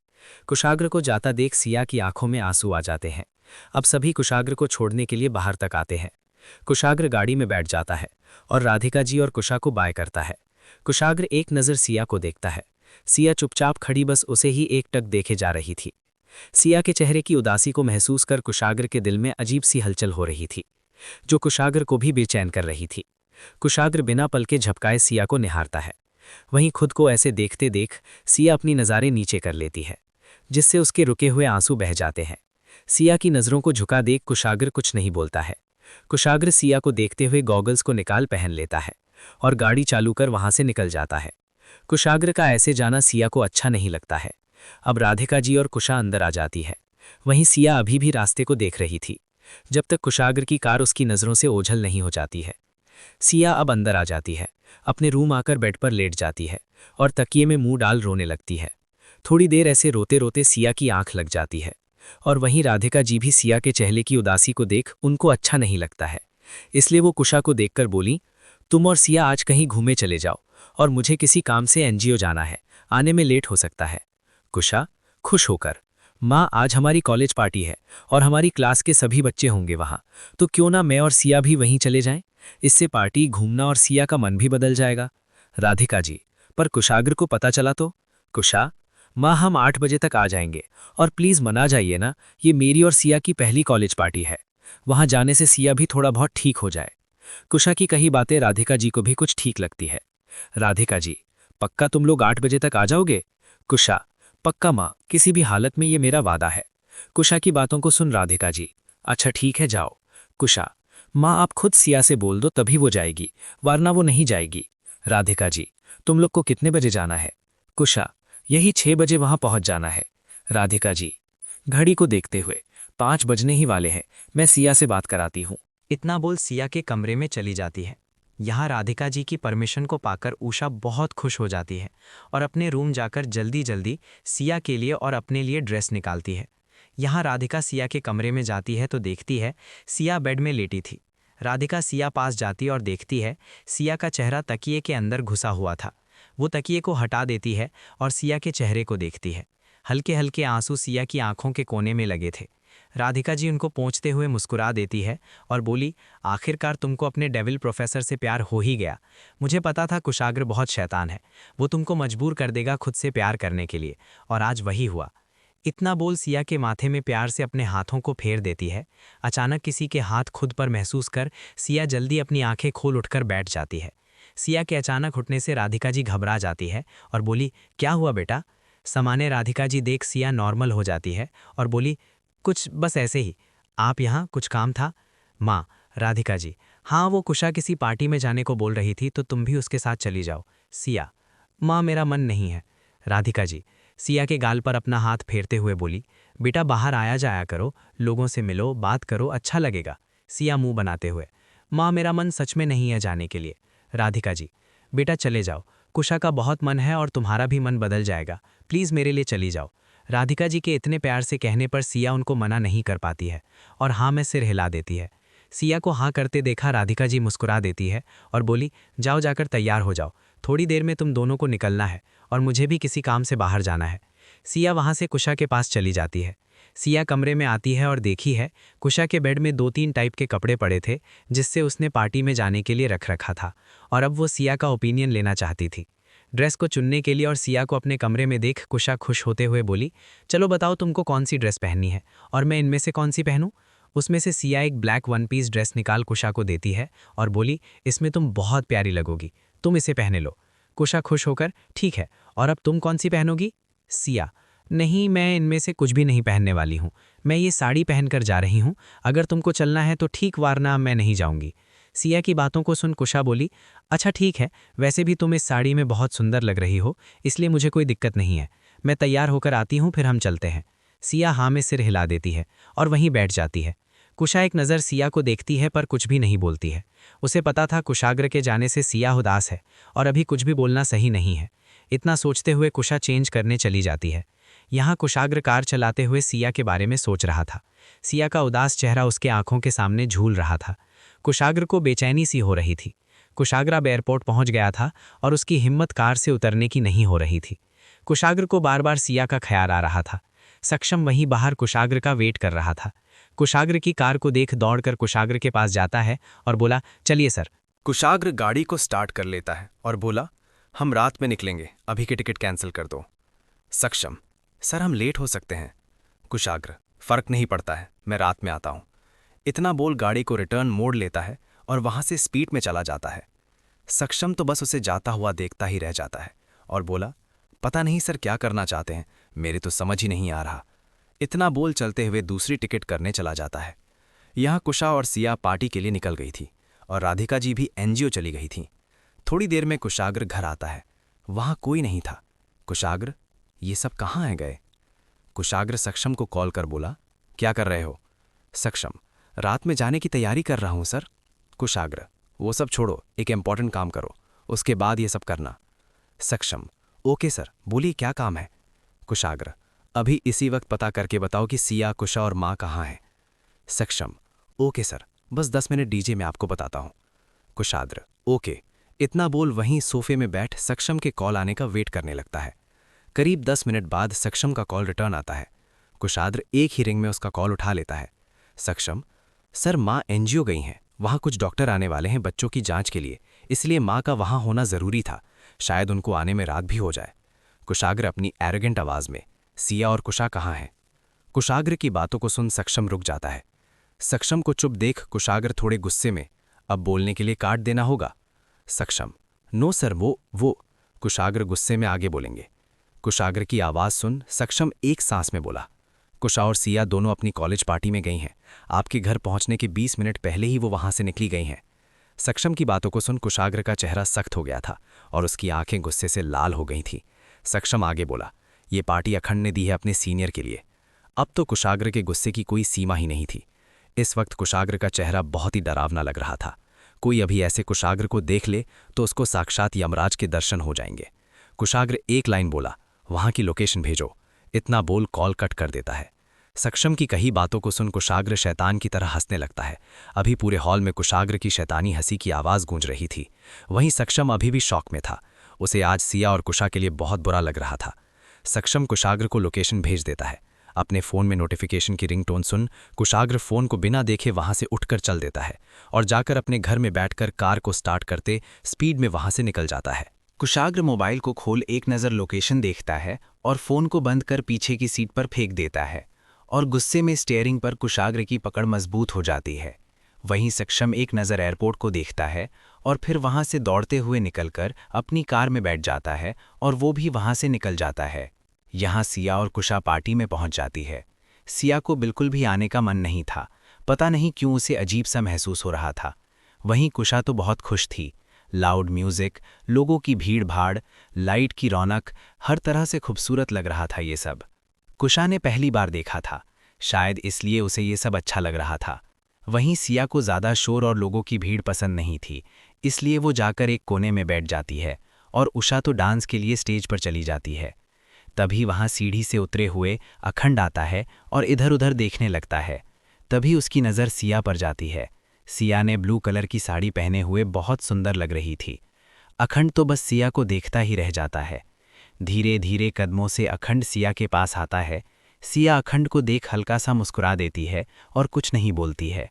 कुशाग्र को जाता देख सिया की आंखों में आंसू आ जाते हैं। अब सभी कुशाग्र को छोड़ने के लिए बाहर तक आते हैं। कुशाग्र गाड़ी में बैठ जाता है और राधिका जी और कुशा को बाय करता है। कुशाग्र एक नज़र सिया को देखता है। सिया चुपचाप खड़ी बस उसे ही एकटक देखे जा रही थी। सिया के चेहरे की उदासी को महसूस कर कुशाग्र के दिल में अजीब सी हलचल हो रही थी, जो कुशाग्र को भी बेचैन कर रही थी। कुशाग्र बिना पलके झपकाए सिया को निहारता है। वहीं खुद को ऐसे देखते देख सिया अपनी नज़ारे नीचे कर लेती है, जिससे उसके रुके हुए आंसू बह जाते हैं। सिया की नज़रों को झुका देख कुशाग्र कुछ नहीं बोलता है। कुशाग्र सिया को देखते हुए गॉगल्स को निकाल पहन लेता है और गाड़ी चालू कर वहां से निकल जाता है। कुशाग्र का ऐसे जाना सिया को अच्छा नहीं लगता है। अब राधिका जी और कुशा अंदर आ जाती है। वहीं सिया अभी भी रास्ते को देख रही थी, जब तक कुशाग्र की कार उसकी नज़रों से ओझल नहीं हो जाती है। सिया अब अंदर आ जाती है, अपने रूम आकर बेड पर लेट जाती है और तकिए में मुंह डाल रोने लगती है। थोड़ी देर ऐसे रोते रोते सिया की आंख लग जाती है और वहीं राधिका जी भी सिया के चेहरे की उदासी को देख उनको अच्छा नहीं लगता है। इसलिए वो कुशा को देखकर बोली, तुम और सिया आज कहीं घूमे चले जाओ और मुझे किसी काम से एनजीओ जाना है, आने में लेट हो सकता है। कुशा खुश होकर, माँ आज हमारी कॉलेज पार्टी है और हमारी क्लास के सभी बच्चे होंगे वहाँ, तो क्यों ना मैं और सिया भी वहीं चले जाएं? इससे पार्टी, घूमना और सिया का मन भी बदल जाएगा। राधिका जी, पर कुशाग्र को पता चला तो? कुशा, माँ हम 8 बजे तक आ जाएंगे और प्लीज़ मना जाइए ना, ये मेरी और सिया की पहली कॉलेज पार्टी है, वहाँ जाने से सिया भी थोड़ा बहुत ठीक हो जाए। कुशा की कही बातें राधिका जी को भी कुछ ठीक लगती है। राधिका जी, पक्का तुम लोग 8 बजे तक आ जाओगे? कुशा, पक्का माँ, किसी भी हालत में ये मेरा वादा है। कुशा की बातों को सुन राधिका जी, अच्छा ठीक है जाओ। कुशा, माँ आप खुद सिया से बोल दो तभी वो जाएगी, वरना वो नहीं जाएगी। राधिका जी, तुम लोग को कितने बजे जाना है? कुशा, यही 6 बजे वहां पहुंच जाना है। राधिका जी, घड़ी को देखते हुए 5 बजने ही वाले हैं, मैं सिया से बात कराती हूँ। इतना बोल सिया के कमरे में चली जाती है। यहाँ राधिका जी की परमिशन को पाकर उषा बहुत खुश हो जाती है और अपने रूम जाकर जल्दी जल्दी सिया के लिए और अपने लिए ड्रेस निकालती है। यहाँ राधिका सिया के कमरे में जाती है तो देखती है सिया बेड में लेटी थी। राधिका सिया पास जाती और देखती है सिया का चेहरा तकिए के अंदर घुसा हुआ था। वो तकिए को हटा देती है और सिया के चेहरे को देखती है। हल्के हल्के आंसू सिया की आंखों के कोने में लगे थे। राधिका जी उनको पोंछते हुए मुस्कुरा देती है और बोली, आखिरकार तुमको अपने डेविल प्रोफेसर से प्यार हो ही गया। मुझे पता था कुशाग्र बहुत शैतान है, वो तुमको मजबूर कर देगा खुद से प्यार करने के लिए, और आज वही हुआ। इतना बोल सिया के माथे में प्यार से अपने हाथों को फेर देती है। अचानक किसी के हाथ खुद पर महसूस कर सिया जल्दी अपनी आंखें खोल उठकर बैठ जाती है। सिया के अचानक उठने से राधिका जी घबरा जाती है और बोली, क्या हुआ बेटा? सामान्य राधिका जी देख सिया नॉर्मल हो जाती है और बोली, कुछ बस ऐसे ही। आप यहाँ कुछ काम था? माँ, राधिका जी, हाँ वो कुशा किसी पार्टी में जाने को बोल रही थी तो तुम भी उसके साथ चली जाओ। सिया, माँ मेरा मन नहीं है। राधिका जी सिया के गाल पर अपना हाथ फेरते हुए बोली, बेटा बाहर आया जाया करो, लोगों से मिलो, बात करो, अच्छा लगेगा। सिया मुंह बनाते हुए, माँ मेरा मन सच में नहीं है जाने के लिए। राधिका जी, बेटा चले जाओ, कुशा का बहुत मन है और तुम्हारा भी मन बदल जाएगा, प्लीज़ मेरे लिए चली जाओ। राधिका जी के इतने प्यार से कहने पर सिया उनको मना नहीं कर पाती है और हाँ में सिर हिला देती है। सिया को हाँ करते देखा राधिका जी मुस्कुरा देती है और बोली, जाओ जाकर तैयार हो जाओ, थोड़ी देर में तुम दोनों को निकलना है और मुझे भी किसी काम से बाहर जाना है। सिया वहाँ से कुशा के पास चली जाती है। सिया कमरे में आती है और देखी है कुशा के बेड में 2-3 टाइप के कपड़े पड़े थे जिससे उसने पार्टी में जाने के लिए रख रखा था और अब वो सिया का ओपिनियन लेना चाहती थी ड्रेस को चुनने के लिए। और सिया को अपने कमरे में देख कुशा खुश होते हुए बोली, चलो बताओ तुमको कौन सी ड्रेस पहननी है और मैं इनमें से कौन सी पहनूं। उसमें से सिया एक ब्लैक 1 पीस ड्रेस निकाल कुशा को देती है और बोली, इसमें तुम बहुत प्यारी लगोगी, तुम इसे पहने लो। कुशा खुश होकर, ठीक है, और अब तुम कौन सी पहनोगी? सिया, नहीं मैं इनमें से कुछ भी नहीं पहनने वाली हूँ, मैं ये साड़ी पहनकर जा रही हूँ, अगर तुमको चलना है तो ठीक, वरना मैं नहीं जाऊँगी। सिया की बातों को सुन कुशा बोली, अच्छा ठीक है, वैसे भी तुम इस साड़ी में बहुत सुंदर लग रही हो, इसलिए मुझे कोई दिक्कत नहीं है, मैं तैयार होकर आती हूँ, फिर हम चलते हैं। सिया हाँ में सिर हिला देती है और वहीं बैठ जाती है। कुशा एक नज़र सिया को देखती है पर कुछ भी नहीं बोलती है। उसे पता था कुशाग्र के जाने से सिया उदास है और अभी कुछ भी बोलना सही नहीं है। इतना सोचते हुए कुशा चेंज करने चली जाती है। यहाँ कुशाग्र कार चलाते हुए सिया के बारे में सोच रहा था। सिया का उदास चेहरा उसके आंखों के सामने झूल रहा था। कुशाग्र को बेचैनी सी हो रही थी। कुशाग्र अब एयरपोर्ट पहुंच गया था और उसकी हिम्मत कार से उतरने की नहीं हो रही थी। कुशाग्र को बार बार सिया का ख्याल आ रहा था। सक्षम वहीं बाहर कुशाग्र का वेट कर रहा था। कुशाग्र की कार को देख दौड़कर कुशाग्र के पास जाता है और बोला, चलिए सर। कुशाग्र गाड़ी को स्टार्ट कर लेता है और बोला, हम रात में निकलेंगे, अभी की टिकट कैंसिल कर दो। सक्षम, सर हम लेट हो सकते हैं। कुशाग्र, फर्क नहीं पड़ता है, मैं रात में आता हूं। इतना बोल गाड़ी को रिटर्न मोड़ लेता है और वहां से स्पीड में चला जाता है। सक्षम तो बस उसे जाता हुआ देखता ही रह जाता है और बोला, पता नहीं सर क्या करना चाहते हैं, मेरे तो समझ ही नहीं आ रहा। इतना बोल चलते हुए दूसरी टिकट करने चला जाता है। यहाँ कुशा और सिया पार्टी के लिए निकल गई थी और राधिका जी भी एनजीओ चली गई थी। थोड़ी देर में कुशाग्र घर आता है, वहां कोई नहीं था। कुशाग्र, ये सब कहाँ है गए? कुशाग्र सक्षम को कॉल कर बोला, क्या कर रहे हो? सक्षम, रात में जाने की तैयारी कर रहा हूं सर। कुशाग्र, वो सब छोड़ो, एक इंपॉर्टेंट काम करो, उसके बाद ये सब करना। सक्षम, ओके सर, बोलिए क्या काम है? कुशाग्र, अभी इसी वक्त पता करके बताओ कि सिया, कुशा और माँ कहाँ हैं। सक्षम, ओके सर, बस 10 मिनट डीजे में आपको बताता हूँ। कुशाग्र, ओके। इतना बोल वहीं सोफे में बैठ सक्षम के कॉल आने का वेट करने लगता है। करीब 10 मिनट बाद सक्षम का कॉल रिटर्न आता है। कुशाग्र एक ही रिंग में उसका कॉल उठा लेता है। सक्षम, सर माँ एनजीओ गई हैं, वहाँ कुछ डॉक्टर आने वाले हैं बच्चों की जांच के लिए, इसलिए माँ का वहाँ होना ज़रूरी था, शायद उनको आने में रात भी हो जाए। कुशाग्र अपनी एरोगेंट आवाज़ में, सिया और कुशा कहाँ हैं? कुशाग्र की बातों को सुन सक्षम रुक जाता है। सक्षम को चुप देख कुशाग्र थोड़े गुस्से में, अब बोलने के लिए काट देना होगा। सक्षम, नो सर, वो। कुशाग्र गुस्से में आगे बोलेंगे। कुशाग्र की आवाज़ सुन सक्षम एक सांस में बोला, कुशा और सिया दोनों अपनी कॉलेज पार्टी में गई हैं, आपके घर पहुंचने के 20 मिनट पहले ही वो वहां से निकली गई हैं। सक्षम की बातों को सुन कुशाग्र का चेहरा सख्त हो गया था और उसकी आंखें गुस्से से लाल हो गई थीं। सक्षम आगे बोला, ये पार्टी अखंड ने दी है अपने सीनियर के लिए। अब तो कुशाग्र के गुस्से की कोई सीमा ही नहीं थी। इस वक्त कुशाग्र का चेहरा बहुत ही डरावना लग रहा था। कोई अभी ऐसे कुशाग्र को देख ले तो उसको साक्षात यमराज के दर्शन हो जाएंगे। कुशाग्र एक लाइन बोला, वहां की लोकेशन भेजो। इतना बोल कॉल कट कर देता है। सक्षम की कही बातों को सुन कुशाग्र शैतान की तरह हंसने लगता है। अभी पूरे हॉल में कुशाग्र की शैतानी हंसी की आवाज़ गूंज रही थी। वहीं सक्षम अभी भी शॉक में था। उसे आज सिया और कुशा के लिए बहुत बुरा लग रहा था। सक्षम कुशाग्र को लोकेशन भेज देता है। अपने फ़ोन में नोटिफिकेशन की रिंगटोन सुन कुशाग्र फ़ोन को बिना देखे वहां से उठकर चल देता है और जाकर अपने घर में बैठकर कार को स्टार्ट करते स्पीड में वहां से निकल जाता है। कुशाग्र मोबाइल को खोल एक नज़र लोकेशन देखता है और फ़ोन को बंद कर पीछे की सीट पर फेंक देता है और गुस्से में स्टीयरिंग पर कुशाग्र की पकड़ मजबूत हो जाती है। वहीं सक्षम एक नज़र एयरपोर्ट को देखता है और फिर वहां से दौड़ते हुए निकलकर अपनी कार में बैठ जाता है और वो भी वहां से निकल जाता है। यहाँ सिया और कुशा पार्टी में पहुंच जाती है। सिया को बिल्कुल भी आने का मन नहीं था। पता नहीं क्यों उसे अजीब सा महसूस हो रहा था। वहीं कुशा तो बहुत खुश थी। लाउड म्यूजिक, लोगों की भीड़ भाड़, लाइट की रौनक, हर तरह से खूबसूरत लग रहा था ये सब। कुशा ने पहली बार देखा था, शायद इसलिए उसे ये सब अच्छा लग रहा था। वहीं सिया को ज़्यादा शोर और लोगों की भीड़ पसंद नहीं थी, इसलिए वो जाकर एक कोने में बैठ जाती है और उषा तो डांस के लिए स्टेज पर चली जाती है। तभी वहां सीढ़ी से उतरे हुए अखंड आता है और इधर उधर देखने लगता है। तभी उसकी नज़र सिया पर जाती है। सिया ने ब्लू कलर की साड़ी पहने हुए बहुत सुंदर लग रही थी। अखंड तो बस सिया को देखता ही रह जाता है। धीरे धीरे कदमों से अखंड सिया के पास आता है। सिया अखंड को देख हल्का सा मुस्कुरा देती है और कुछ नहीं बोलती है।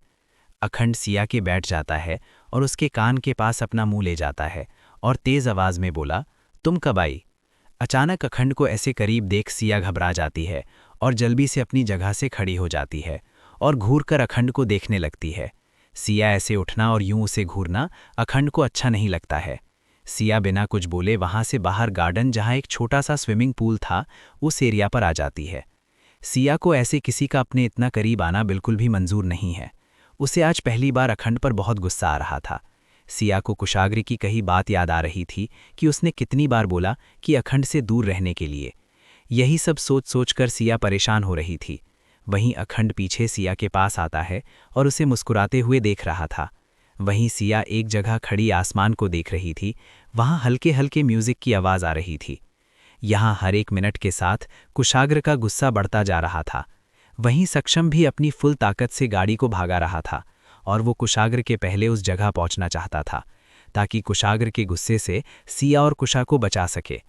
अखंड सिया के बैठ जाता है और उसके कान के पास अपना मुंह ले जाता है और तेज़ आवाज़ में बोला, तुम कब आई? अचानक अखंड को ऐसे करीब देख सिया घबरा जाती है और जल्दी से अपनी जगह से खड़ी हो जाती है और घूरकर अखंड को देखने लगती है। सिया ऐसे उठना और यूं उसे घूरना अखंड को अच्छा नहीं लगता है। सिया बिना कुछ बोले वहां से बाहर गार्डन जहां एक छोटा सा स्विमिंग पूल था उस एरिया पर आ जाती है। सिया को ऐसे किसी का अपने इतना करीब आना बिल्कुल भी मंजूर नहीं है। उसे आज पहली बार अखंड पर बहुत गुस्सा आ रहा था। सिया को कुशाग्र की कही बात याद आ रही थी कि उसने कितनी बार बोला कि अखंड से दूर रहने के लिए। यही सब सोच सोचकर सिया परेशान हो रही थी। वहीं अखंड पीछे सिया के पास आता है और उसे मुस्कुराते हुए देख रहा था। वहीं सिया एक जगह खड़ी आसमान को देख रही थी। वहां हल्के हल्के म्यूजिक की आवाज़ आ रही थी। यहाँ हर एक मिनट के साथ कुशाग्र का गुस्सा बढ़ता जा रहा था। वहीं सक्षम भी अपनी फुल ताकत से गाड़ी को भागा रहा था और वो कुशाग्र के पहले उस जगह पहुंचना चाहता था ताकि कुशाग्र के गुस्से से सिया और कुशा को बचा सके।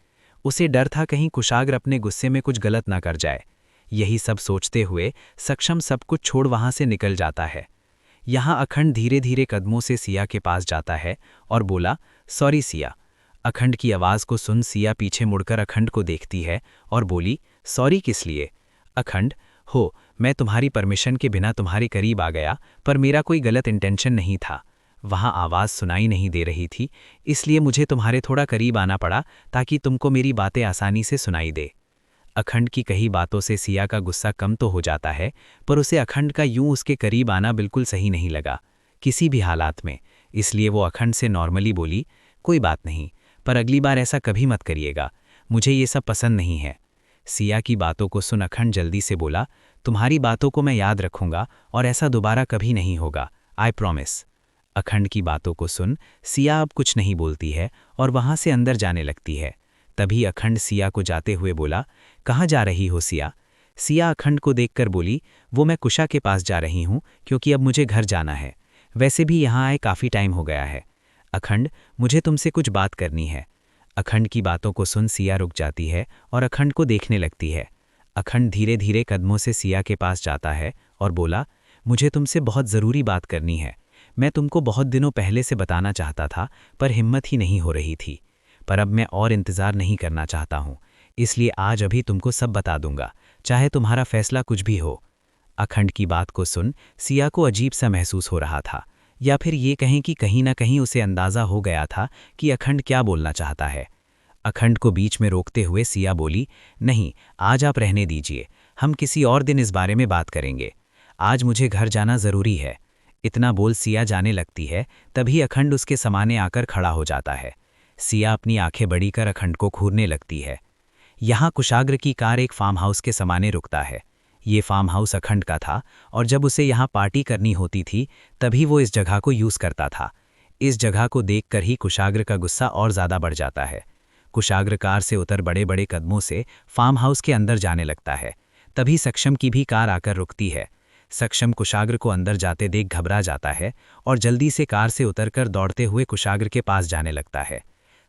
उसे डर था कहीं कुशाग्र अपने गुस्से में कुछ गलत ना कर जाए। यही सब सोचते हुए सक्षम सब कुछ छोड़ वहां से निकल जाता है। यहाँ अखंड धीरे धीरे कदमों से सिया के पास जाता है और बोला, सॉरी सिया। अखंड की आवाज़ को सुन सिया पीछे मुड़कर अखंड को देखती है और बोली, सॉरी किस लिए? अखंड, हो मैं तुम्हारी परमिशन के बिना तुम्हारे करीब आ गया, पर मेरा कोई गलत इंटेंशन नहीं था। वहाँ आवाज़ सुनाई नहीं दे रही थी, इसलिए मुझे तुम्हारे थोड़ा करीब आना पड़ा ताकि तुमको मेरी बातें आसानी से सुनाई दे। अखंड की कही बातों से सिया का गुस्सा कम तो हो जाता है, पर उसे अखंड का यूं उसके करीब आना बिल्कुल सही नहीं लगा किसी भी हालात में। इसलिए वो अखंड से नॉर्मली बोली, कोई बात नहीं, पर अगली बार ऐसा कभी मत करिएगा, मुझे ये सब पसंद नहीं है। सिया की बातों को सुन अखंड जल्दी से बोला, तुम्हारी बातों को मैं याद रखूंगा और ऐसा दोबारा कभी नहीं होगा, आई प्रॉमिस। अखंड की बातों को सुन सिया अब कुछ नहीं बोलती है और वहां से अंदर जाने लगती है। तभी अखंड सिया को जाते हुए बोला, कहाँ जा रही हो सिया? सिया अखंड को देखकर बोली, वो मैं कुशा के पास जा रही हूँ क्योंकि अब मुझे घर जाना है। वैसे भी यहाँ आए काफ़ी टाइम हो गया है। अखंड, मुझे तुमसे कुछ बात करनी है। अखंड की बातों को सुन सिया रुक जाती है और अखंड को देखने लगती है। अखंड धीरे धीरे कदमों से सिया के पास जाता है और बोला, मुझे तुमसे बहुत ज़रूरी बात करनी है। मैं तुमको बहुत दिनों पहले से बताना चाहता था पर हिम्मत ही नहीं हो रही थी, पर अब मैं और इंतज़ार नहीं करना चाहता हूँ, इसलिए आज अभी तुमको सब बता दूंगा, चाहे तुम्हारा फैसला कुछ भी हो। अखंड की बात को सुन सिया को अजीब सा महसूस हो रहा था, या फिर ये कहें कि कहीं ना कहीं उसे अंदाज़ा हो गया था कि अखंड क्या बोलना चाहता है। अखंड को बीच में रोकते हुए सिया बोली, नहीं, आज आप रहने दीजिए, हम किसी और दिन इस बारे में बात करेंगे, आज मुझे घर जाना ज़रूरी है। इतना बोल सिया जाने लगती है, तभी अखंड उसके सामने आकर खड़ा हो जाता है। सिया अपनी आंखें बड़ी कर अखंड को घूरने लगती है। यहाँ कुशाग्र की कार एक फार्म हाउस के सामने रुकता है। ये फार्म हाउस अखंड का था और जब उसे यहाँ पार्टी करनी होती थी तभी वो इस जगह को यूज़ करता था। इस जगह को देखकर ही कुशाग्र का गुस्सा और ज्यादा बढ़ जाता है। कुशाग्र कार से उतर बड़े बड़े कदमों से फार्म हाउस के अंदर जाने लगता है। तभी सक्षम की भी कार आकर रुकती है। सक्षम कुशाग्र को अंदर जाते देख घबरा जाता है और जल्दी से कार से उतरकर दौड़ते हुए कुशाग्र के पास जाने लगता है।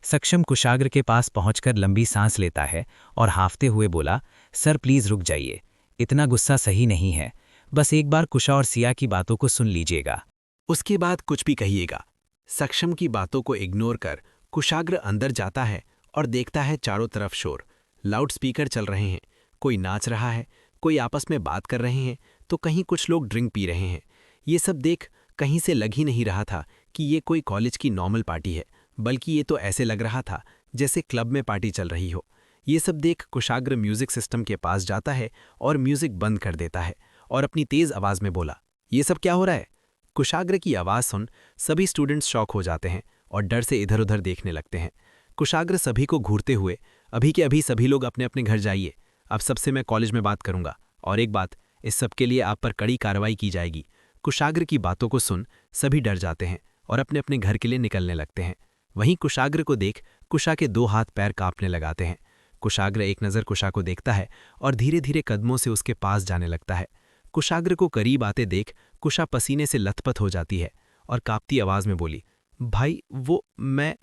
सक्षम कुशाग्र के पास पहुंचकर लंबी सांस लेता है और हांफते हुए बोला, सर प्लीज रुक जाइए, इतना गुस्सा सही नहीं है, बस एक बार कुशा और सिया की बातों को सुन लीजिएगा। उसके बाद कुछ भी कहिएगा। सक्षम की बातों को इग्नोर कर कुशाग्र अंदर जाता है और देखता है चारों तरफ शोर, लाउड स्पीकर चल रहे हैं, कोई नाच रहा है, कोई आपस में बात कर रहे हैं, तो कहीं कुछ लोग ड्रिंक पी रहे हैं। ये सब देख कहीं से लग ही नहीं रहा था कि ये कोई कॉलेज की नॉर्मल पार्टी है, बल्कि ये तो ऐसे लग रहा था जैसे क्लब में पार्टी चल रही हो। ये सब देख कुशाग्र म्यूजिक सिस्टम के पास जाता है और म्यूजिक बंद कर देता है और अपनी तेज आवाज में बोला, ये सब क्या हो रहा है? कुशाग्र की आवाज सुन सभी स्टूडेंट्स शॉक हो जाते हैं और डर से इधर उधर देखने लगते हैं। कुशाग्र सभी को घूरते हुए, अभी के अभी सभी लोग अपने अपने घर जाइए, अब सबसे मैं कॉलेज में बात करूंगा, और एक बात, इस सब के लिए आप पर कड़ी कार्रवाई की जाएगी। कुशाग्र की बातों को सुन सभी डर जाते हैं और अपने अपने घर के लिए निकलने लगते हैं। वहीं कुशाग्र को देख कुशा के 2 हाथ पैर कांपने लगाते हैं। कुशाग्र एक नज़र कुशा को देखता है और धीरे धीरे कदमों से उसके पास जाने लगता है। कुशाग्र को करीब आते देख कुशा पसीने से लथपथ हो जाती है और कांपती आवाज में बोली, भाई वो मैं।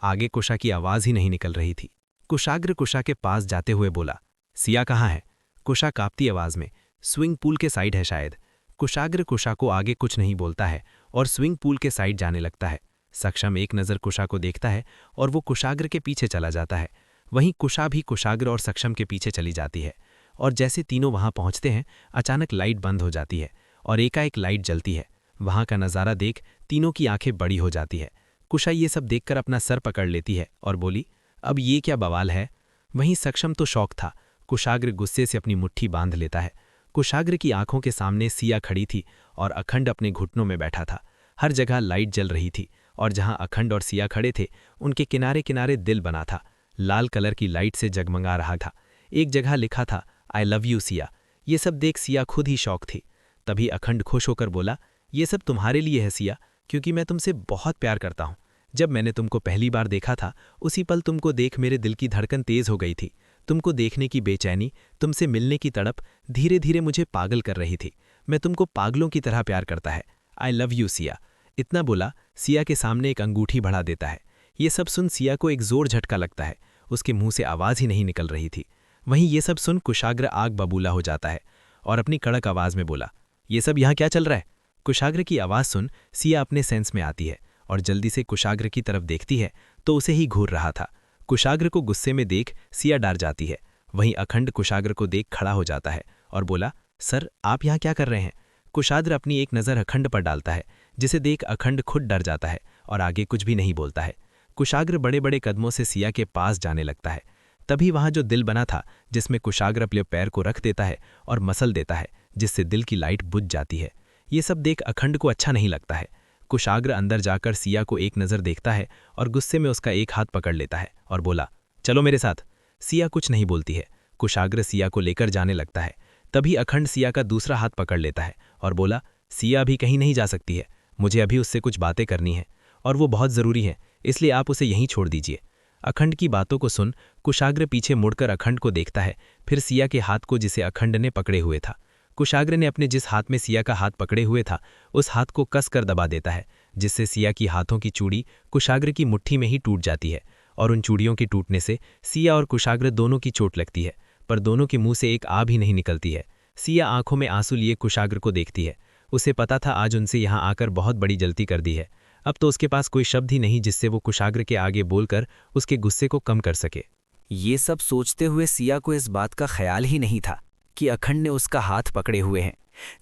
आगे कुशा की आवाज ही नहीं निकल रही थी। कुशाग्र कुशा के पास जाते हुए बोला, सिया कहाँ है? कुशा कांपती आवाज में, स्विंग पूल के साइड है शायद। कुशाग्र कुशा को आगे कुछ नहीं बोलता है और स्विंग पूल के साइड जाने लगता है। सक्षम एक नज़र कुशा को देखता है और वो कुशाग्र के पीछे चला जाता है। वहीं कुशा भी कुशाग्र और सक्षम के पीछे चली जाती है और जैसे तीनों वहां पहुंचते हैं अचानक लाइट बंद हो जाती है और एकाएक लाइट जलती है। वहां का नज़ारा देख तीनों की आंखें बड़ी हो जाती है। कुशा ये सब देखकर अपना सर पकड़ लेती है और बोली, अब ये क्या बवाल है? वहीं सक्षम तो शौक था। कुशाग्र गुस्से से अपनी मुट्ठी बांध लेता है। कुशाग्र की आंखों के सामने सिया खड़ी थी और अखंड अपने घुटनों में बैठा था। हर जगह लाइट जल रही थी और जहां अखंड और सिया खड़े थे उनके किनारे किनारे दिल बना था। लाल कलर की लाइट से जगमगा रहा था। एक जगह लिखा था, आई लव यू सिया। ये सब देख सिया खुद ही शौक थी। तभी अखंड खुश होकर बोला, ये सब तुम्हारे लिए है सिया, क्योंकि मैं तुमसे बहुत प्यार करता हूँ। जब मैंने तुमको पहली बार देखा था उसी पल तुमको देख मेरे दिल की धड़कन तेज हो गई थी। तुमको देखने की बेचैनी, तुमसे मिलने की तड़प धीरे धीरे मुझे पागल कर रही थी। मैं तुमको पागलों की तरह प्यार करता है। I love you Siya. इतना बोला सिया के सामने एक अंगूठी बढ़ा देता है। ये सब सुन सिया को एक जोर झटका लगता है। उसके मुंह से आवाज ही नहीं निकल रही थी। वहीं ये सब सुन कुशाग्र आग बबूला हो जाता है और अपनी कड़क आवाज में बोला, ये सब यहाँ क्या चल रहा है? कुशाग्र की आवाज सुन सिया अपने सेंस में आती है और जल्दी से कुशाग्र की तरफ देखती है तो उसे ही घूर रहा था। कुशाग्र को गुस्से में देख सिया डर जाती है। वहीं अखंड कुशाग्र को देख खड़ा हो जाता है और बोला, सर आप यहाँ क्या कर रहे हैं? कुशाग्र अपनी एक नज़र अखंड पर डालता है, जिसे देख अखंड खुद डर जाता है और आगे कुछ भी नहीं बोलता है। कुशाग्र बड़े बड़े कदमों से सिया के पास जाने लगता है। तभी वहां जो दिल बना था जिसमें कुशाग्र अपने पैर को रख देता है और मसल देता है, जिससे दिल की लाइट बुझ जाती है। ये सब देख अखंड को अच्छा नहीं लगता है। कुशाग्र अंदर जाकर सिया को एक नज़र देखता है और गुस्से में उसका एक हाथ पकड़ लेता है और बोला, चलो मेरे साथ। सिया कुछ नहीं बोलती है। कुशाग्र सिया को लेकर जाने लगता है। तभी अखंड सिया का दूसरा हाथ पकड़ लेता है और बोला, सिया अभी कहीं नहीं जा सकती है, मुझे अभी उससे कुछ बातें करनी है और वो बहुत ज़रूरी है, इसलिए आप उसे यहीं छोड़ दीजिए। अखंड की बातों को सुन कुशाग्र पीछे मुड़कर अखंड को देखता है, फिर सिया के हाथ को जिसे अखंड ने पकड़े हुए था। कुशाग्र ने अपने जिस हाथ में सिया का हाथ पकड़े हुए था उस हाथ को कस कर दबा देता है, जिससे सिया की हाथों की चूड़ी कुशाग्र की मुट्ठी में ही टूट जाती है और उन चूड़ियों के टूटने से सिया और कुशाग्र दोनों की चोट लगती है, पर दोनों के मुंह से एक आ भी नहीं निकलती है। सिया आंखों में आंसू लिए कुशाग्र को देखती है। उसे पता था आज उनसे यहाँ आकर बहुत बड़ी गलती कर दी है। अब तो उसके पास कोई शब्द ही नहीं जिससे वो कुशाग्र के आगे बोलकर उसके गुस्से को कम कर सके। ये सब सोचते हुए सिया को इस बात का ख्याल ही नहीं था कि अखंड ने उसका हाथ पकड़े हुए हैं,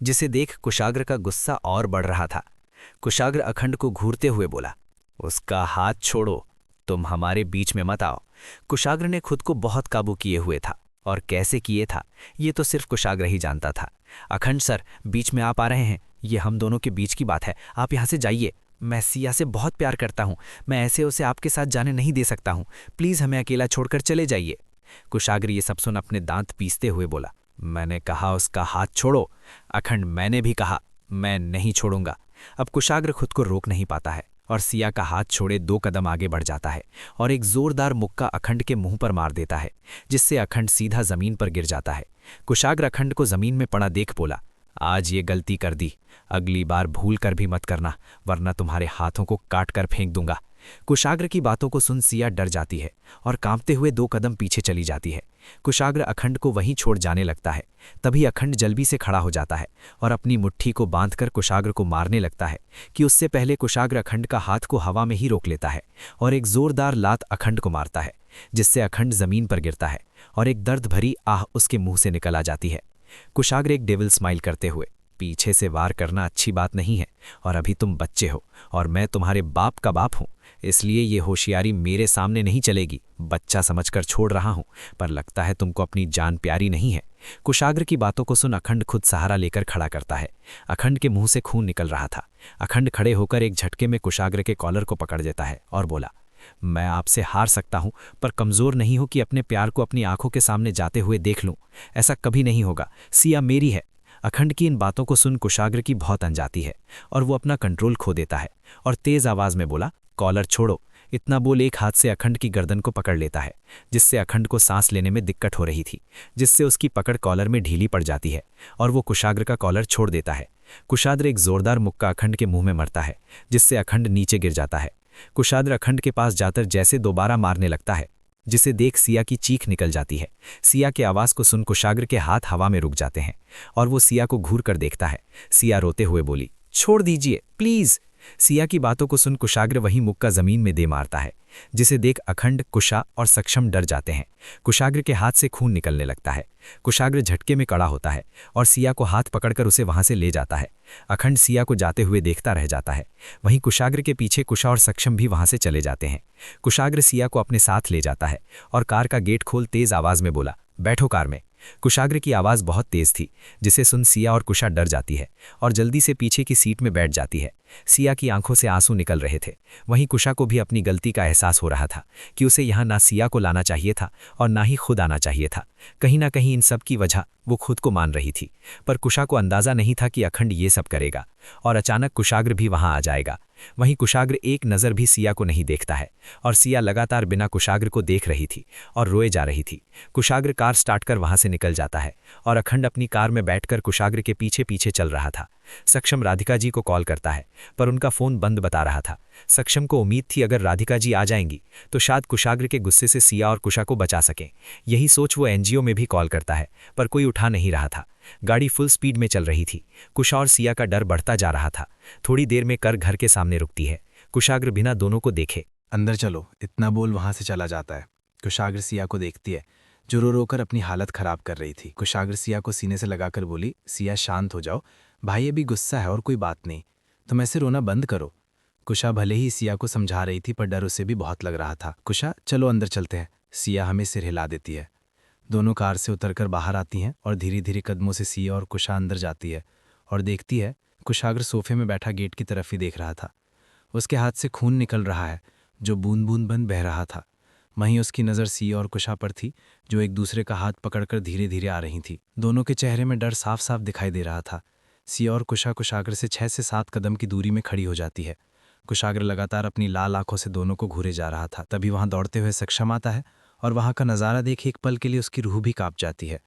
जिसे देख कुशाग्र का गुस्सा और बढ़ रहा था। कुशाग्र अखंड को घूरते हुए बोला, उसका हाथ छोड़ो, तुम हमारे बीच में मत आओ। कुशाग्र ने खुद को बहुत काबू किए हुए था और कैसे किए था ये तो सिर्फ कुशाग्र ही जानता था। अखंड सर, बीच में आप आ रहे हैं, ये हम दोनों के बीच की बात है, आप यहाँ से जाइए। मैं सिया से बहुत प्यार करता हूँ, मैं ऐसे उसे आपके साथ जाने नहीं दे सकता हूँ, प्लीज़ हमें अकेला छोड़कर चले जाइए। कुशाग्र ये सब सुन अपने दांत पीसते हुए बोला, मैंने कहा उसका हाथ छोड़ो। अखंड, मैंने भी कहा मैं नहीं छोड़ूंगा। अब कुशाग्र खुद को रोक नहीं पाता है और सिया का हाथ छोड़े 2 कदम आगे बढ़ जाता है और एक जोरदार मुक्का अखंड के मुंह पर मार देता है, जिससे अखंड सीधा जमीन पर गिर जाता है। कुशाग्र अखंड को जमीन में पड़ा देख बोला, आज ये गलती कर दी, अगली बार भूल कर भी मत करना, वरना तुम्हारे हाथों को काट कर फेंक दूंगा। कुशाग्र की बातों को सुन सिया डर जाती है और कांपते हुए 2 कदम पीछे चली जाती है। कुशाग्र अखंड को वहीं छोड़ जाने लगता है। तभी अखंड जल्दी से खड़ा हो जाता है और अपनी मुट्ठी को बांधकर कुशाग्र को मारने लगता है कि उससे पहले कुशाग्र अखंड का हाथ को हवा में ही रोक लेता है और एक जोरदार लात अखंड को मारता है, जिससे अखंड जमीन पर गिरता है और एक दर्द भरी आह उसके मुंह से निकल आ जाती है। कुशाग्र एक डेविल स्माइल करते हुए, पीछे से वार करना अच्छी बात नहीं है और अभी तुम बच्चे हो और मैं तुम्हारे बाप का बाप हूं, इसलिए ये होशियारी मेरे सामने नहीं चलेगी। बच्चा समझकर छोड़ रहा हूं, पर लगता है तुमको अपनी जान प्यारी नहीं है। कुशाग्र की बातों को सुन अखंड खुद सहारा लेकर खड़ा करता है। अखंड के मुंह से खून निकल रहा था। अखंड खड़े होकर एक झटके में कुशाग्र के कॉलर को पकड़ देता है और बोला, मैं आपसे हार सकता हूं, पर कमजोर नहीं हो कि अपने प्यार को अपनी आंखों के सामने जाते हुए देख लूं। ऐसा कभी नहीं होगा, सिया मेरी है। अखंड की इन बातों को सुन कुशाग्र की बहुत अनजाती है और वो अपना कंट्रोल खो देता है और तेज आवाज में बोला, कॉलर छोड़ो। इतना बोल एक हाथ से अखंड की गर्दन को पकड़ लेता है, जिससे अखंड को सांस लेने में दिक्कत हो रही थी, जिससे उसकी पकड़ कॉलर में ढीली पड़ जाती है और वो कुशाग्र का कॉलर छोड़ देता है। कुशाग्र एक जोरदार मुक्का अखंड के मुंह में मरता है, जिससे अखंड नीचे गिर जाता है। कुशाग्र अखंड के पास जाकर जैसे दोबारा मारने लगता है, जिसे देख सिया की चीख निकल जाती है। सिया के आवाज को सुन कुशाग्र के हाथ हवा में रुक जाते हैं और वो सिया को घूर कर देखता है। सिया रोते हुए बोली, छोड़ दीजिए प्लीज। सिया की बातों को सुन कुशाग्र वही मुक्का जमीन में दे मारता है, जिसे देख अखंड, कुशा और सक्षम डर जाते हैं। कुशाग्र के हाथ से खून निकलने लगता है। कुशाग्र झटके में कड़ा होता है और सिया को हाथ पकड़कर उसे वहां से ले जाता है। अखंड सिया को जाते हुए देखता रह जाता है। वहीं कुशाग्र के पीछे कुशा और सक्षम भी वहां से चले जाते हैं। कुशाग्र सिया को अपने साथ ले जाता है और कार का गेट खोल तेज आवाज में बोला, बैठो कार में। कुशाग्र की आवाज बहुत तेज थी, जिसे सुन सिया और कुशा डर जाती है और जल्दी से पीछे की सीट में बैठ जाती है। सिया की आंखों से आंसू निकल रहे थे। वहीं कुशा को भी अपनी गलती का एहसास हो रहा था कि उसे यहाँ ना सिया को लाना चाहिए था और ना ही खुद आना चाहिए था। कहीं ना कहीं इन सब की वजह वो खुद को मान रही थी, पर कुशा को अंदाजा नहीं था कि अखंड ये सब करेगा और अचानक कुशाग्र भी वहां आ जाएगा। वहीं कुशाग्र एक नज़र भी सिया को नहीं देखता है और सिया लगातार बिना कुशाग्र को देख रही थी और रोए जा रही थी। कुशाग्र कार स्टार्ट कर वहां से निकल जाता है और अखंड अपनी कार में बैठकर कुशाग्र के पीछे पीछे चल रहा था। सक्षम राधिका जी को कॉल करता है, पर उनका फोन बंद बता रहा था। सक्षम को उम्मीद थी अगर राधिका जी आ जाएंगी तो शायद कुशाग्र के गुस्से से सिया और कुशा को बचा सकें। यही सोच वो एनजीओ में भी कॉल करता है, पर कोई उठा नहीं रहा था। गाड़ी फुल स्पीड में चल रही थी। कुशा और सिया का डर बढ़ता जा रहा था। थोड़ी देर में कर घर के सामने रुकती है। कुशाग्र बिना दोनों को देखे अंदर चलो, इतना बोल वहां से चला जाता है। कुशाग्र सिया को देखती है, जो रो रोकर अपनी हालत खराब कर रही थी। कुशाग्र सिया को सीने से लगाकर बोली, सिया शांत हो जाओ, भाई अभी गुस्सा है और कोई बात नहीं, तुम ऐसे रोना बंद करो। कुशा भले ही सिया को समझा रही थी, पर डर उसे भी बहुत लग रहा था। कुशा चलो अंदर चलते हैं। सिया हमें सिर हिला देती है। दोनों कार से उतरकर बाहर आती हैं और धीरे धीरे कदमों से सिया और कुशा अंदर जाती है और देखती है कुशाग्र सोफे में बैठा गेट की तरफ ही देख रहा था। उसके हाथ से खून निकल रहा है, जो बूंद बूंद बन बह रहा था। वहीं उसकी नज़र सिया और कुशा पर थी, जो एक दूसरे का हाथ पकड़कर धीरे धीरे आ रही थी। दोनों के चेहरे में डर साफ साफ दिखाई दे रहा था। सिया और कुशा कुशाग्र से 6 से 7 कदम की दूरी में खड़ी हो जाती है। कुशाग्र लगातार अपनी लाल आंखों से दोनों को घूरे जा रहा था। तभी वहां दौड़ते हुए सक्षम आता है और वहां का नज़ारा देख एक पल के लिए उसकी रूह भी कांप जाती है।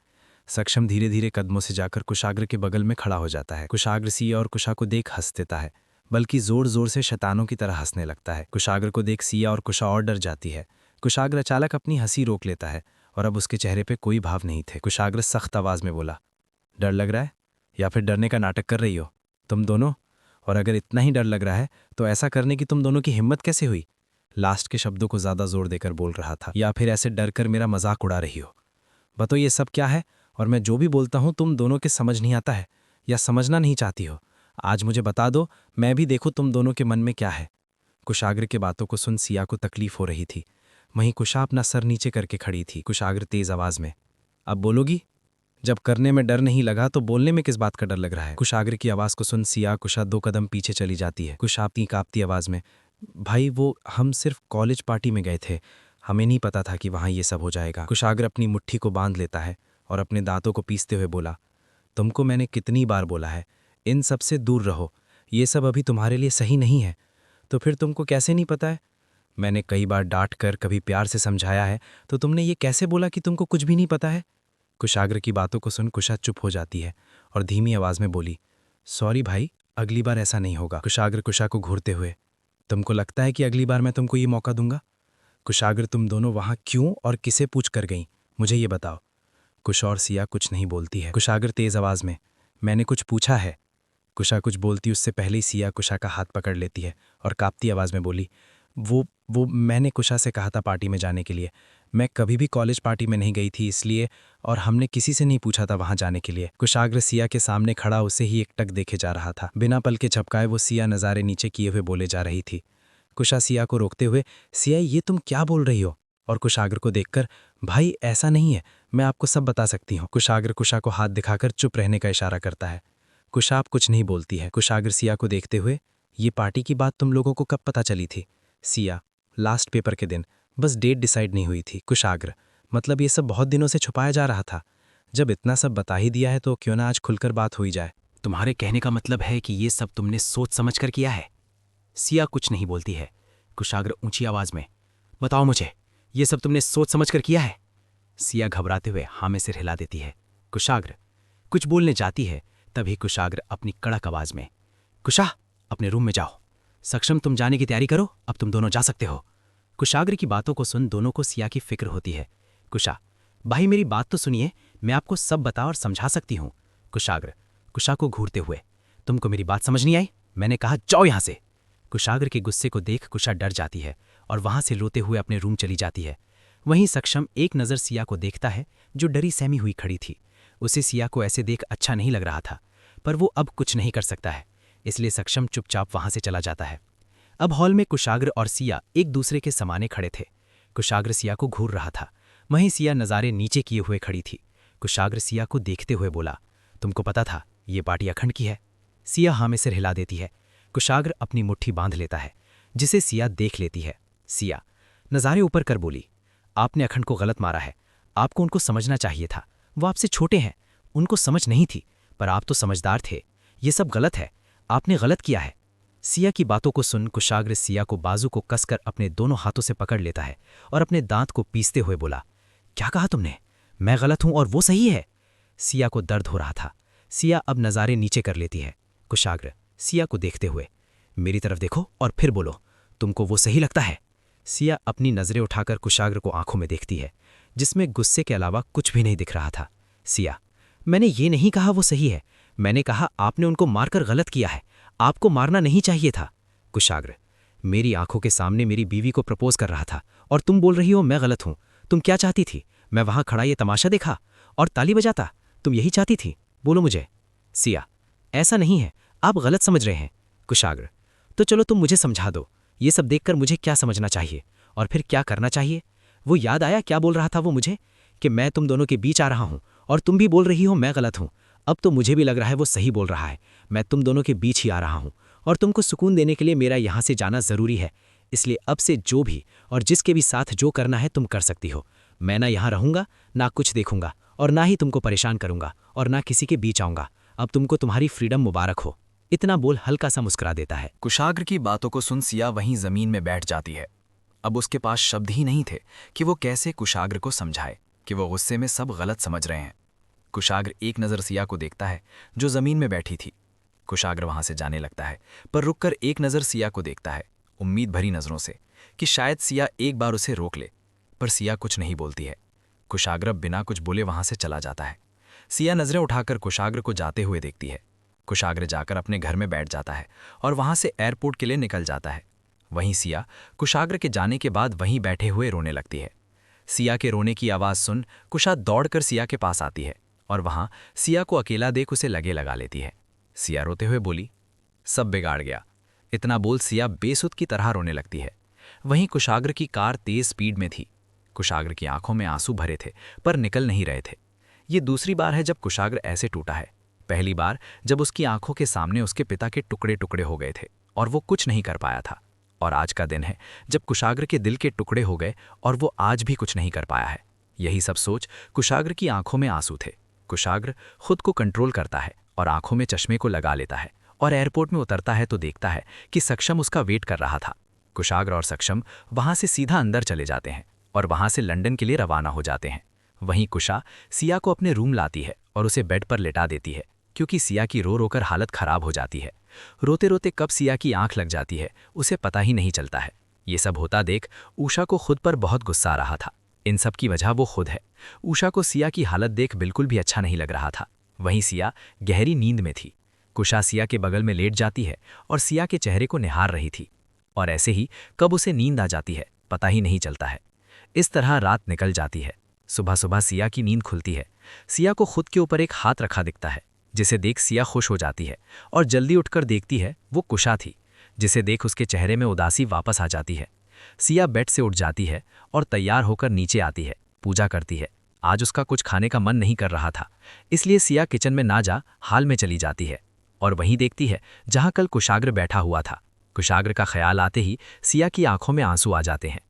सक्षम धीरे धीरे कदमों से जाकर कुशाग्र के बगल में खड़ा हो जाता है। कुशाग्र सिया और कुशा को देख हंस देता है, बल्कि जोर जोर से शैतानों की तरह हंसने लगता है। कुशाग्र को देख सिया और कुशा और डर जाती है। कुशाग्र अचानक अपनी हंसी रोक लेता है और अब उसके चेहरे पे कोई भाव नहीं थे। कुशाग्र सख्त आवाज में बोला, डर लग रहा है या फिर डरने का नाटक कर रही हो तुम दोनों? और अगर इतना ही डर लग रहा है तो ऐसा करने की तुम दोनों की हिम्मत कैसे हुई? लास्ट के शब्दों को ज्यादा जोर देकर बोल रहा था। या फिर ऐसे डर कर मेरा मजाक उड़ा रही हो? बताओ ये सब क्या है? और मैं जो भी बोलता हूं तुम दोनों के समझ नहीं आता है या समझना नहीं चाहती हो? आज मुझे बता दो, मैं भी देखूं तुम दोनों के मन में क्या है। कुशाग्र के बातों को सुन सिया को तकलीफ हो रही थी। वहीं कुशा अपना सर नीचे करके खड़ी थी। कुशाग्र तेज आवाज में, अब बोलोगी? जब करने में डर नहीं लगा तो बोलने में किस बात का डर लग रहा है? कुशाग्र की आवाज को सुन सिया कुशा 2 कदम पीछे चली जाती है। कुशा अपनी कांपती आवाज में, भाई वो हम सिर्फ कॉलेज पार्टी में गए थे, हमें नहीं पता था कि वहां ये सब हो जाएगा। कुशाग्र अपनी मुट्ठी को बांध लेता है और अपने दांतों को पीसते हुए बोला, तुमको मैंने कितनी बार बोला है इन सब से दूर रहो, ये सब अभी तुम्हारे लिए सही नहीं है। तो फिर तुमको कैसे नहीं पता है? मैंने कई बार डांट कर कभी प्यार से समझाया है, तो तुमने ये कैसे बोला कि तुमको कुछ भी नहीं पता है? कुशाग्र की बातों को सुन कुशा चुप हो जाती है और धीमी आवाज में बोली, सॉरी भाई, अगली बार ऐसा नहीं होगा। कुशाग्र कुशा को घूरते हुए, तुमको लगता है कि अगली बार मैं तुमको ये मौका दूंगा? कुशाग्र, तुम दोनों वहां क्यों और किसे पूछ कर गई, मुझे ये बताओ। कुशा और सिया कुछ नहीं बोलती है। कुशाग्र तेज आवाज में, मैंने कुछ पूछा है। कुशा कुछ बोलती उससे पहले ही सिया कुशा का हाथ पकड़ लेती है और कांपती आवाज में बोली, वो मैंने कुशा से कहा था पार्टी में जाने के लिए। मैं कभी भी कॉलेज पार्टी में नहीं गई थी इसलिए, और हमने किसी से नहीं पूछा था वहां जाने के लिए। कुशाग्र सिया के सामने खड़ा उसे ही एकटक देखे जा रहा था। बिना पल के झपकाए वो सिया नज़ारे नीचे किए हुए बोले जा रही थी। कुशा सिया को रोकते हुए, सिया ये तुम क्या बोल रही हो? और कुशाग्र को देखकर, भाई ऐसा नहीं है, मैं आपको सब बता सकती हूँ। कुशाग्र कुशा को हाथ दिखाकर चुप रहने का इशारा करता है। कुशा आप कुछ नहीं बोलती है। कुशाग्र सिया को देखते हुए, ये पार्टी की बात तुम लोगों को कब पता चली थी? सिया, लास्ट पेपर के दिन, बस डेट डिसाइड नहीं हुई थी। कुशाग्र, मतलब ये सब बहुत दिनों से छुपाया जा रहा था। जब इतना सब बता ही दिया है तो क्यों ना आज खुलकर बात हुई जाए। तुम्हारे कहने का मतलब है कि ये सब तुमने सोच समझ कर किया है? सिया कुछ नहीं बोलती है। कुशाग्र ऊंची आवाज में, बताओ मुझे, ये सब तुमने सोच समझ कर किया है? सिया घबराते हुए हाँ में सिर हिला देती है। कुशाग्र कुछ बोलने जाती है, तभी कुशाग्र अपनी कड़क आवाज में, कुशा, अपने रूम में जाओ। सक्षम, तुम जाने की तैयारी करो, अब तुम दोनों जा सकते हो। कुशाग्र की बातों को सुन दोनों को सिया की फिक्र होती है। कुशा, भाई मेरी बात तो सुनिए, मैं आपको सब बता और समझा सकती हूँ। कुशाग्र कुशा को घूरते हुए, तुमको मेरी बात समझ नहीं आई? मैंने कहा जाओ यहां से। कुशाग्र के गुस्से को देख कुशा डर जाती है और वहां से रोते हुए अपने रूम चली जाती है। वहीं सक्षम एक नज़र सिया को देखता है जो डरी सहमी हुई खड़ी थी। उसे सिया को ऐसे देख अच्छा नहीं लग रहा था, पर वो अब कुछ नहीं कर सकता है, इसलिए सक्षम चुपचाप वहां से चला जाता है। अब हॉल में कुशाग्र और सिया एक दूसरे के समाने खड़े थे। कुशाग्र सिया को घूर रहा था, वहीं सिया नज़ारे नीचे किए हुए खड़ी थी। कुशाग्र सिया को देखते हुए बोला, तुमको पता था ये पार्टी अखंड की है? सिया हाँ में सिर हिला देती है। कुशाग्र अपनी मुट्ठी बांध लेता है, जिसे सिया देख लेती है। सिया नज़ारे ऊपर कर बोली, आपने अखंड को गलत मारा है, आपको उनको समझना चाहिए था। वो आपसे छोटे हैं, उनको समझ नहीं थी, पर आप तो समझदार थे। ये सब गलत है, आपने गलत किया है। सिया की बातों को सुन कुशाग्र सिया को बाजू को कसकर अपने दोनों हाथों से पकड़ लेता है और अपने दांत को पीसते हुए बोला, क्या कहा तुमने? मैं गलत हूं और वो सही है? सिया को दर्द हो रहा था। सिया अब नज़ारे नीचे कर लेती है। कुशाग्र सिया को देखते हुए, मेरी तरफ देखो और फिर बोलो, तुमको वो सही लगता है? सिया अपनी नज़रें उठाकर कुशाग्र को आंखों में देखती है, जिसमें गुस्से के अलावा कुछ भी नहीं दिख रहा था। सिया, मैंने ये नहीं कहा वो सही है, मैंने कहा आपने उनको मारकर गलत किया है, आपको मारना नहीं चाहिए था। कुशाग्र, मेरी आंखों के सामने मेरी बीवी को प्रपोज कर रहा था और तुम बोल रही हो मैं गलत हूं। तुम क्या चाहती थी? मैं वहां खड़ा ये तमाशा देखा और ताली बजाता? तुम यही चाहती थी? बोलो मुझे। सिया, ऐसा नहीं है, आप गलत समझ रहे हैं। कुशाग्र, तो चलो तुम मुझे समझा दो, ये सब देखकर मुझे क्या समझना चाहिए और फिर क्या करना चाहिए? वो याद आया क्या बोल रहा था वो मुझे, कि मैं तुम दोनों के बीच आ रहा हूं और तुम भी बोल रही हो मैं गलत हूं। अब तो मुझे भी लग रहा है वो सही बोल रहा है, मैं तुम दोनों के बीच ही आ रहा हूं और तुमको सुकून देने के लिए मेरा यहां से जाना ज़रूरी है। इसलिए अब से जो भी और जिसके भी साथ जो करना है तुम कर सकती हो। मैं ना यहाँ रहूंगा, ना कुछ देखूंगा और ना ही तुमको परेशान करूंगा और ना किसी के बीच आऊंगा। अब तुमको तुम्हारी फ्रीडम मुबारक हो। इतना बोल हल्का सा मुस्कुरा देता है। कुशाग्र की बातों को सुन सिया वहीं जमीन में बैठ जाती है। अब उसके पास शब्द ही नहीं थे कि वो कैसे कुशाग्र को समझाए कि वो गुस्से में सब गलत समझ रहे हैं। कुशाग्र एक नज़र सिया को देखता है जो ज़मीन में बैठी थी। कुशाग्र वहां से जाने लगता है, पर रुककर एक नज़र सिया को देखता है, उम्मीद भरी नज़रों से, कि शायद सिया एक बार उसे रोक ले, पर सिया कुछ नहीं बोलती है। कुशाग्र बिना कुछ बोले वहां से चला जाता है। सिया नज़रें उठाकर कुशाग्र को जाते हुए देखती है। कुशाग्र जाकर अपने घर में बैठ जाता है और वहां से एयरपोर्ट के लिए निकल जाता है। वहीं सिया कुशाग्र के जाने के बाद वहीं बैठे हुए रोने लगती है। सिया के रोने की आवाज़ सुन कुशा दौड़कर सिया के पास आती है और वहां सिया को अकेला देख उसे लगे लगा लेती है। सिया रोते हुए बोली, सब बिगाड़ गया। इतना बोल सिया बेसुध की तरह रोने लगती है। वहीं कुशाग्र की कार तेज स्पीड में थी। कुशाग्र की आंखों में आंसू भरे थे पर निकल नहीं रहे थे। ये दूसरी बार है जब कुशाग्र ऐसे टूटा है। पहली बार जब उसकी आंखों के सामने उसके पिता के टुकड़े टुकड़े हो गए थे और वो कुछ नहीं कर पाया था, और आज का दिन है जब कुशाग्र के दिल के टुकड़े हो गए और वो आज भी कुछ नहीं कर पाया है। यही सब सोच कुशाग्र की आंखों में आंसू थे। कुशाग्र खुद को कंट्रोल करता है और आंखों में चश्मे को लगा लेता है और एयरपोर्ट में उतरता है तो देखता है कि सक्षम उसका वेट कर रहा था। कुशाग्र और सक्षम वहां से सीधा अंदर चले जाते हैं और वहां से लंदन के लिए रवाना हो जाते हैं। वहीं कुशा सिया को अपने रूम लाती है और उसे बेड पर लेटा देती है, क्योंकि सिया की रो रोकर हालत खराब हो जाती है। रोते रोते कब सिया की आंख लग जाती है उसे पता ही नहीं चलता है। ये सब होता देख उषा को खुद पर बहुत गुस्सा आ रहा था। इन सब की वजह वो खुद है। उषा को सिया की हालत देख बिल्कुल भी अच्छा नहीं लग रहा था। वहीं सिया गहरी नींद में थी। कुशा सिया के बगल में लेट जाती है और सिया के चेहरे को निहार रही थी, और ऐसे ही कब उसे नींद आ जाती है पता ही नहीं चलता है। इस तरह रात निकल जाती है। सुबह सुबह सिया की नींद खुलती है। सिया को खुद के ऊपर एक हाथ रखा दिखता है, जिसे देख सिया खुश हो जाती है और जल्दी उठकर देखती है वो कुशा थी, जिसे देख उसके चेहरे में उदासी वापस आ जाती है। सिया बेड से उठ जाती है और तैयार होकर नीचे आती है, पूजा करती है। आज उसका कुछ खाने का मन नहीं कर रहा था, इसलिए सिया किचन में ना जा हाल में चली जाती है और वहीं देखती है जहां कल कुशाग्र बैठा हुआ था। कुशाग्र का ख्याल आते ही सिया की आंखों में आंसू आ जाते हैं।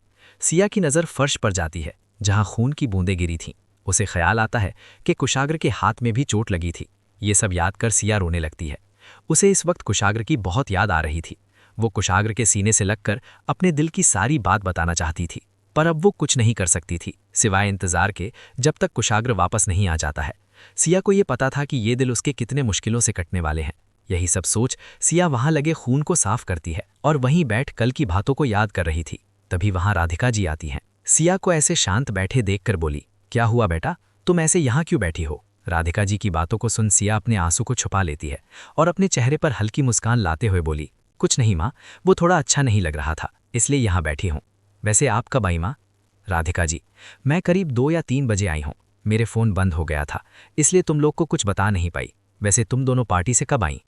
सिया की नज़र फर्श पर जाती है जहां खून की बूंदें गिरी थीं। उसे ख्याल आता है कि कुशाग्र के हाथ में भी चोट लगी थी। ये सब याद कर सिया रोने लगती है। उसे इस वक्त कुशाग्र की बहुत याद आ रही थी। वो कुशाग्र के सीने से लगकर अपने दिल की सारी बात बताना चाहती थी, पर अब वो कुछ नहीं कर सकती थी सिवाय इंतजार के जब तक कुशाग्र वापस नहीं आ जाता है। सिया को ये पता था कि ये दिल उसके कितने मुश्किलों से कटने वाले हैं। यही सब सोच सिया वहां लगे खून को साफ करती है और वहीं बैठ कल की बातों को याद कर रही थी। तभी वहां राधिका जी आती हैं। सिया को ऐसे शांत बैठे देखकर बोली, क्या हुआ बेटा, तुम ऐसे यहाँ क्यों बैठी हो? राधिका जी की बातों को सुन सिया अपने आंसू को छुपा लेती है और अपने चेहरे पर हल्की मुस्कान लाते हुए बोली, कुछ नहीं माँ, वो थोड़ा अच्छा नहीं लग रहा था इसलिए यहाँ बैठी हूँ। वैसे आप कब आई माँ? राधिका जी, मैं करीब 2 या 3 बजे आई हूँ। मेरे फ़ोन बंद हो गया था इसलिए तुम लोग को कुछ बता नहीं पाई। वैसे तुम दोनों पार्टी से कब आई?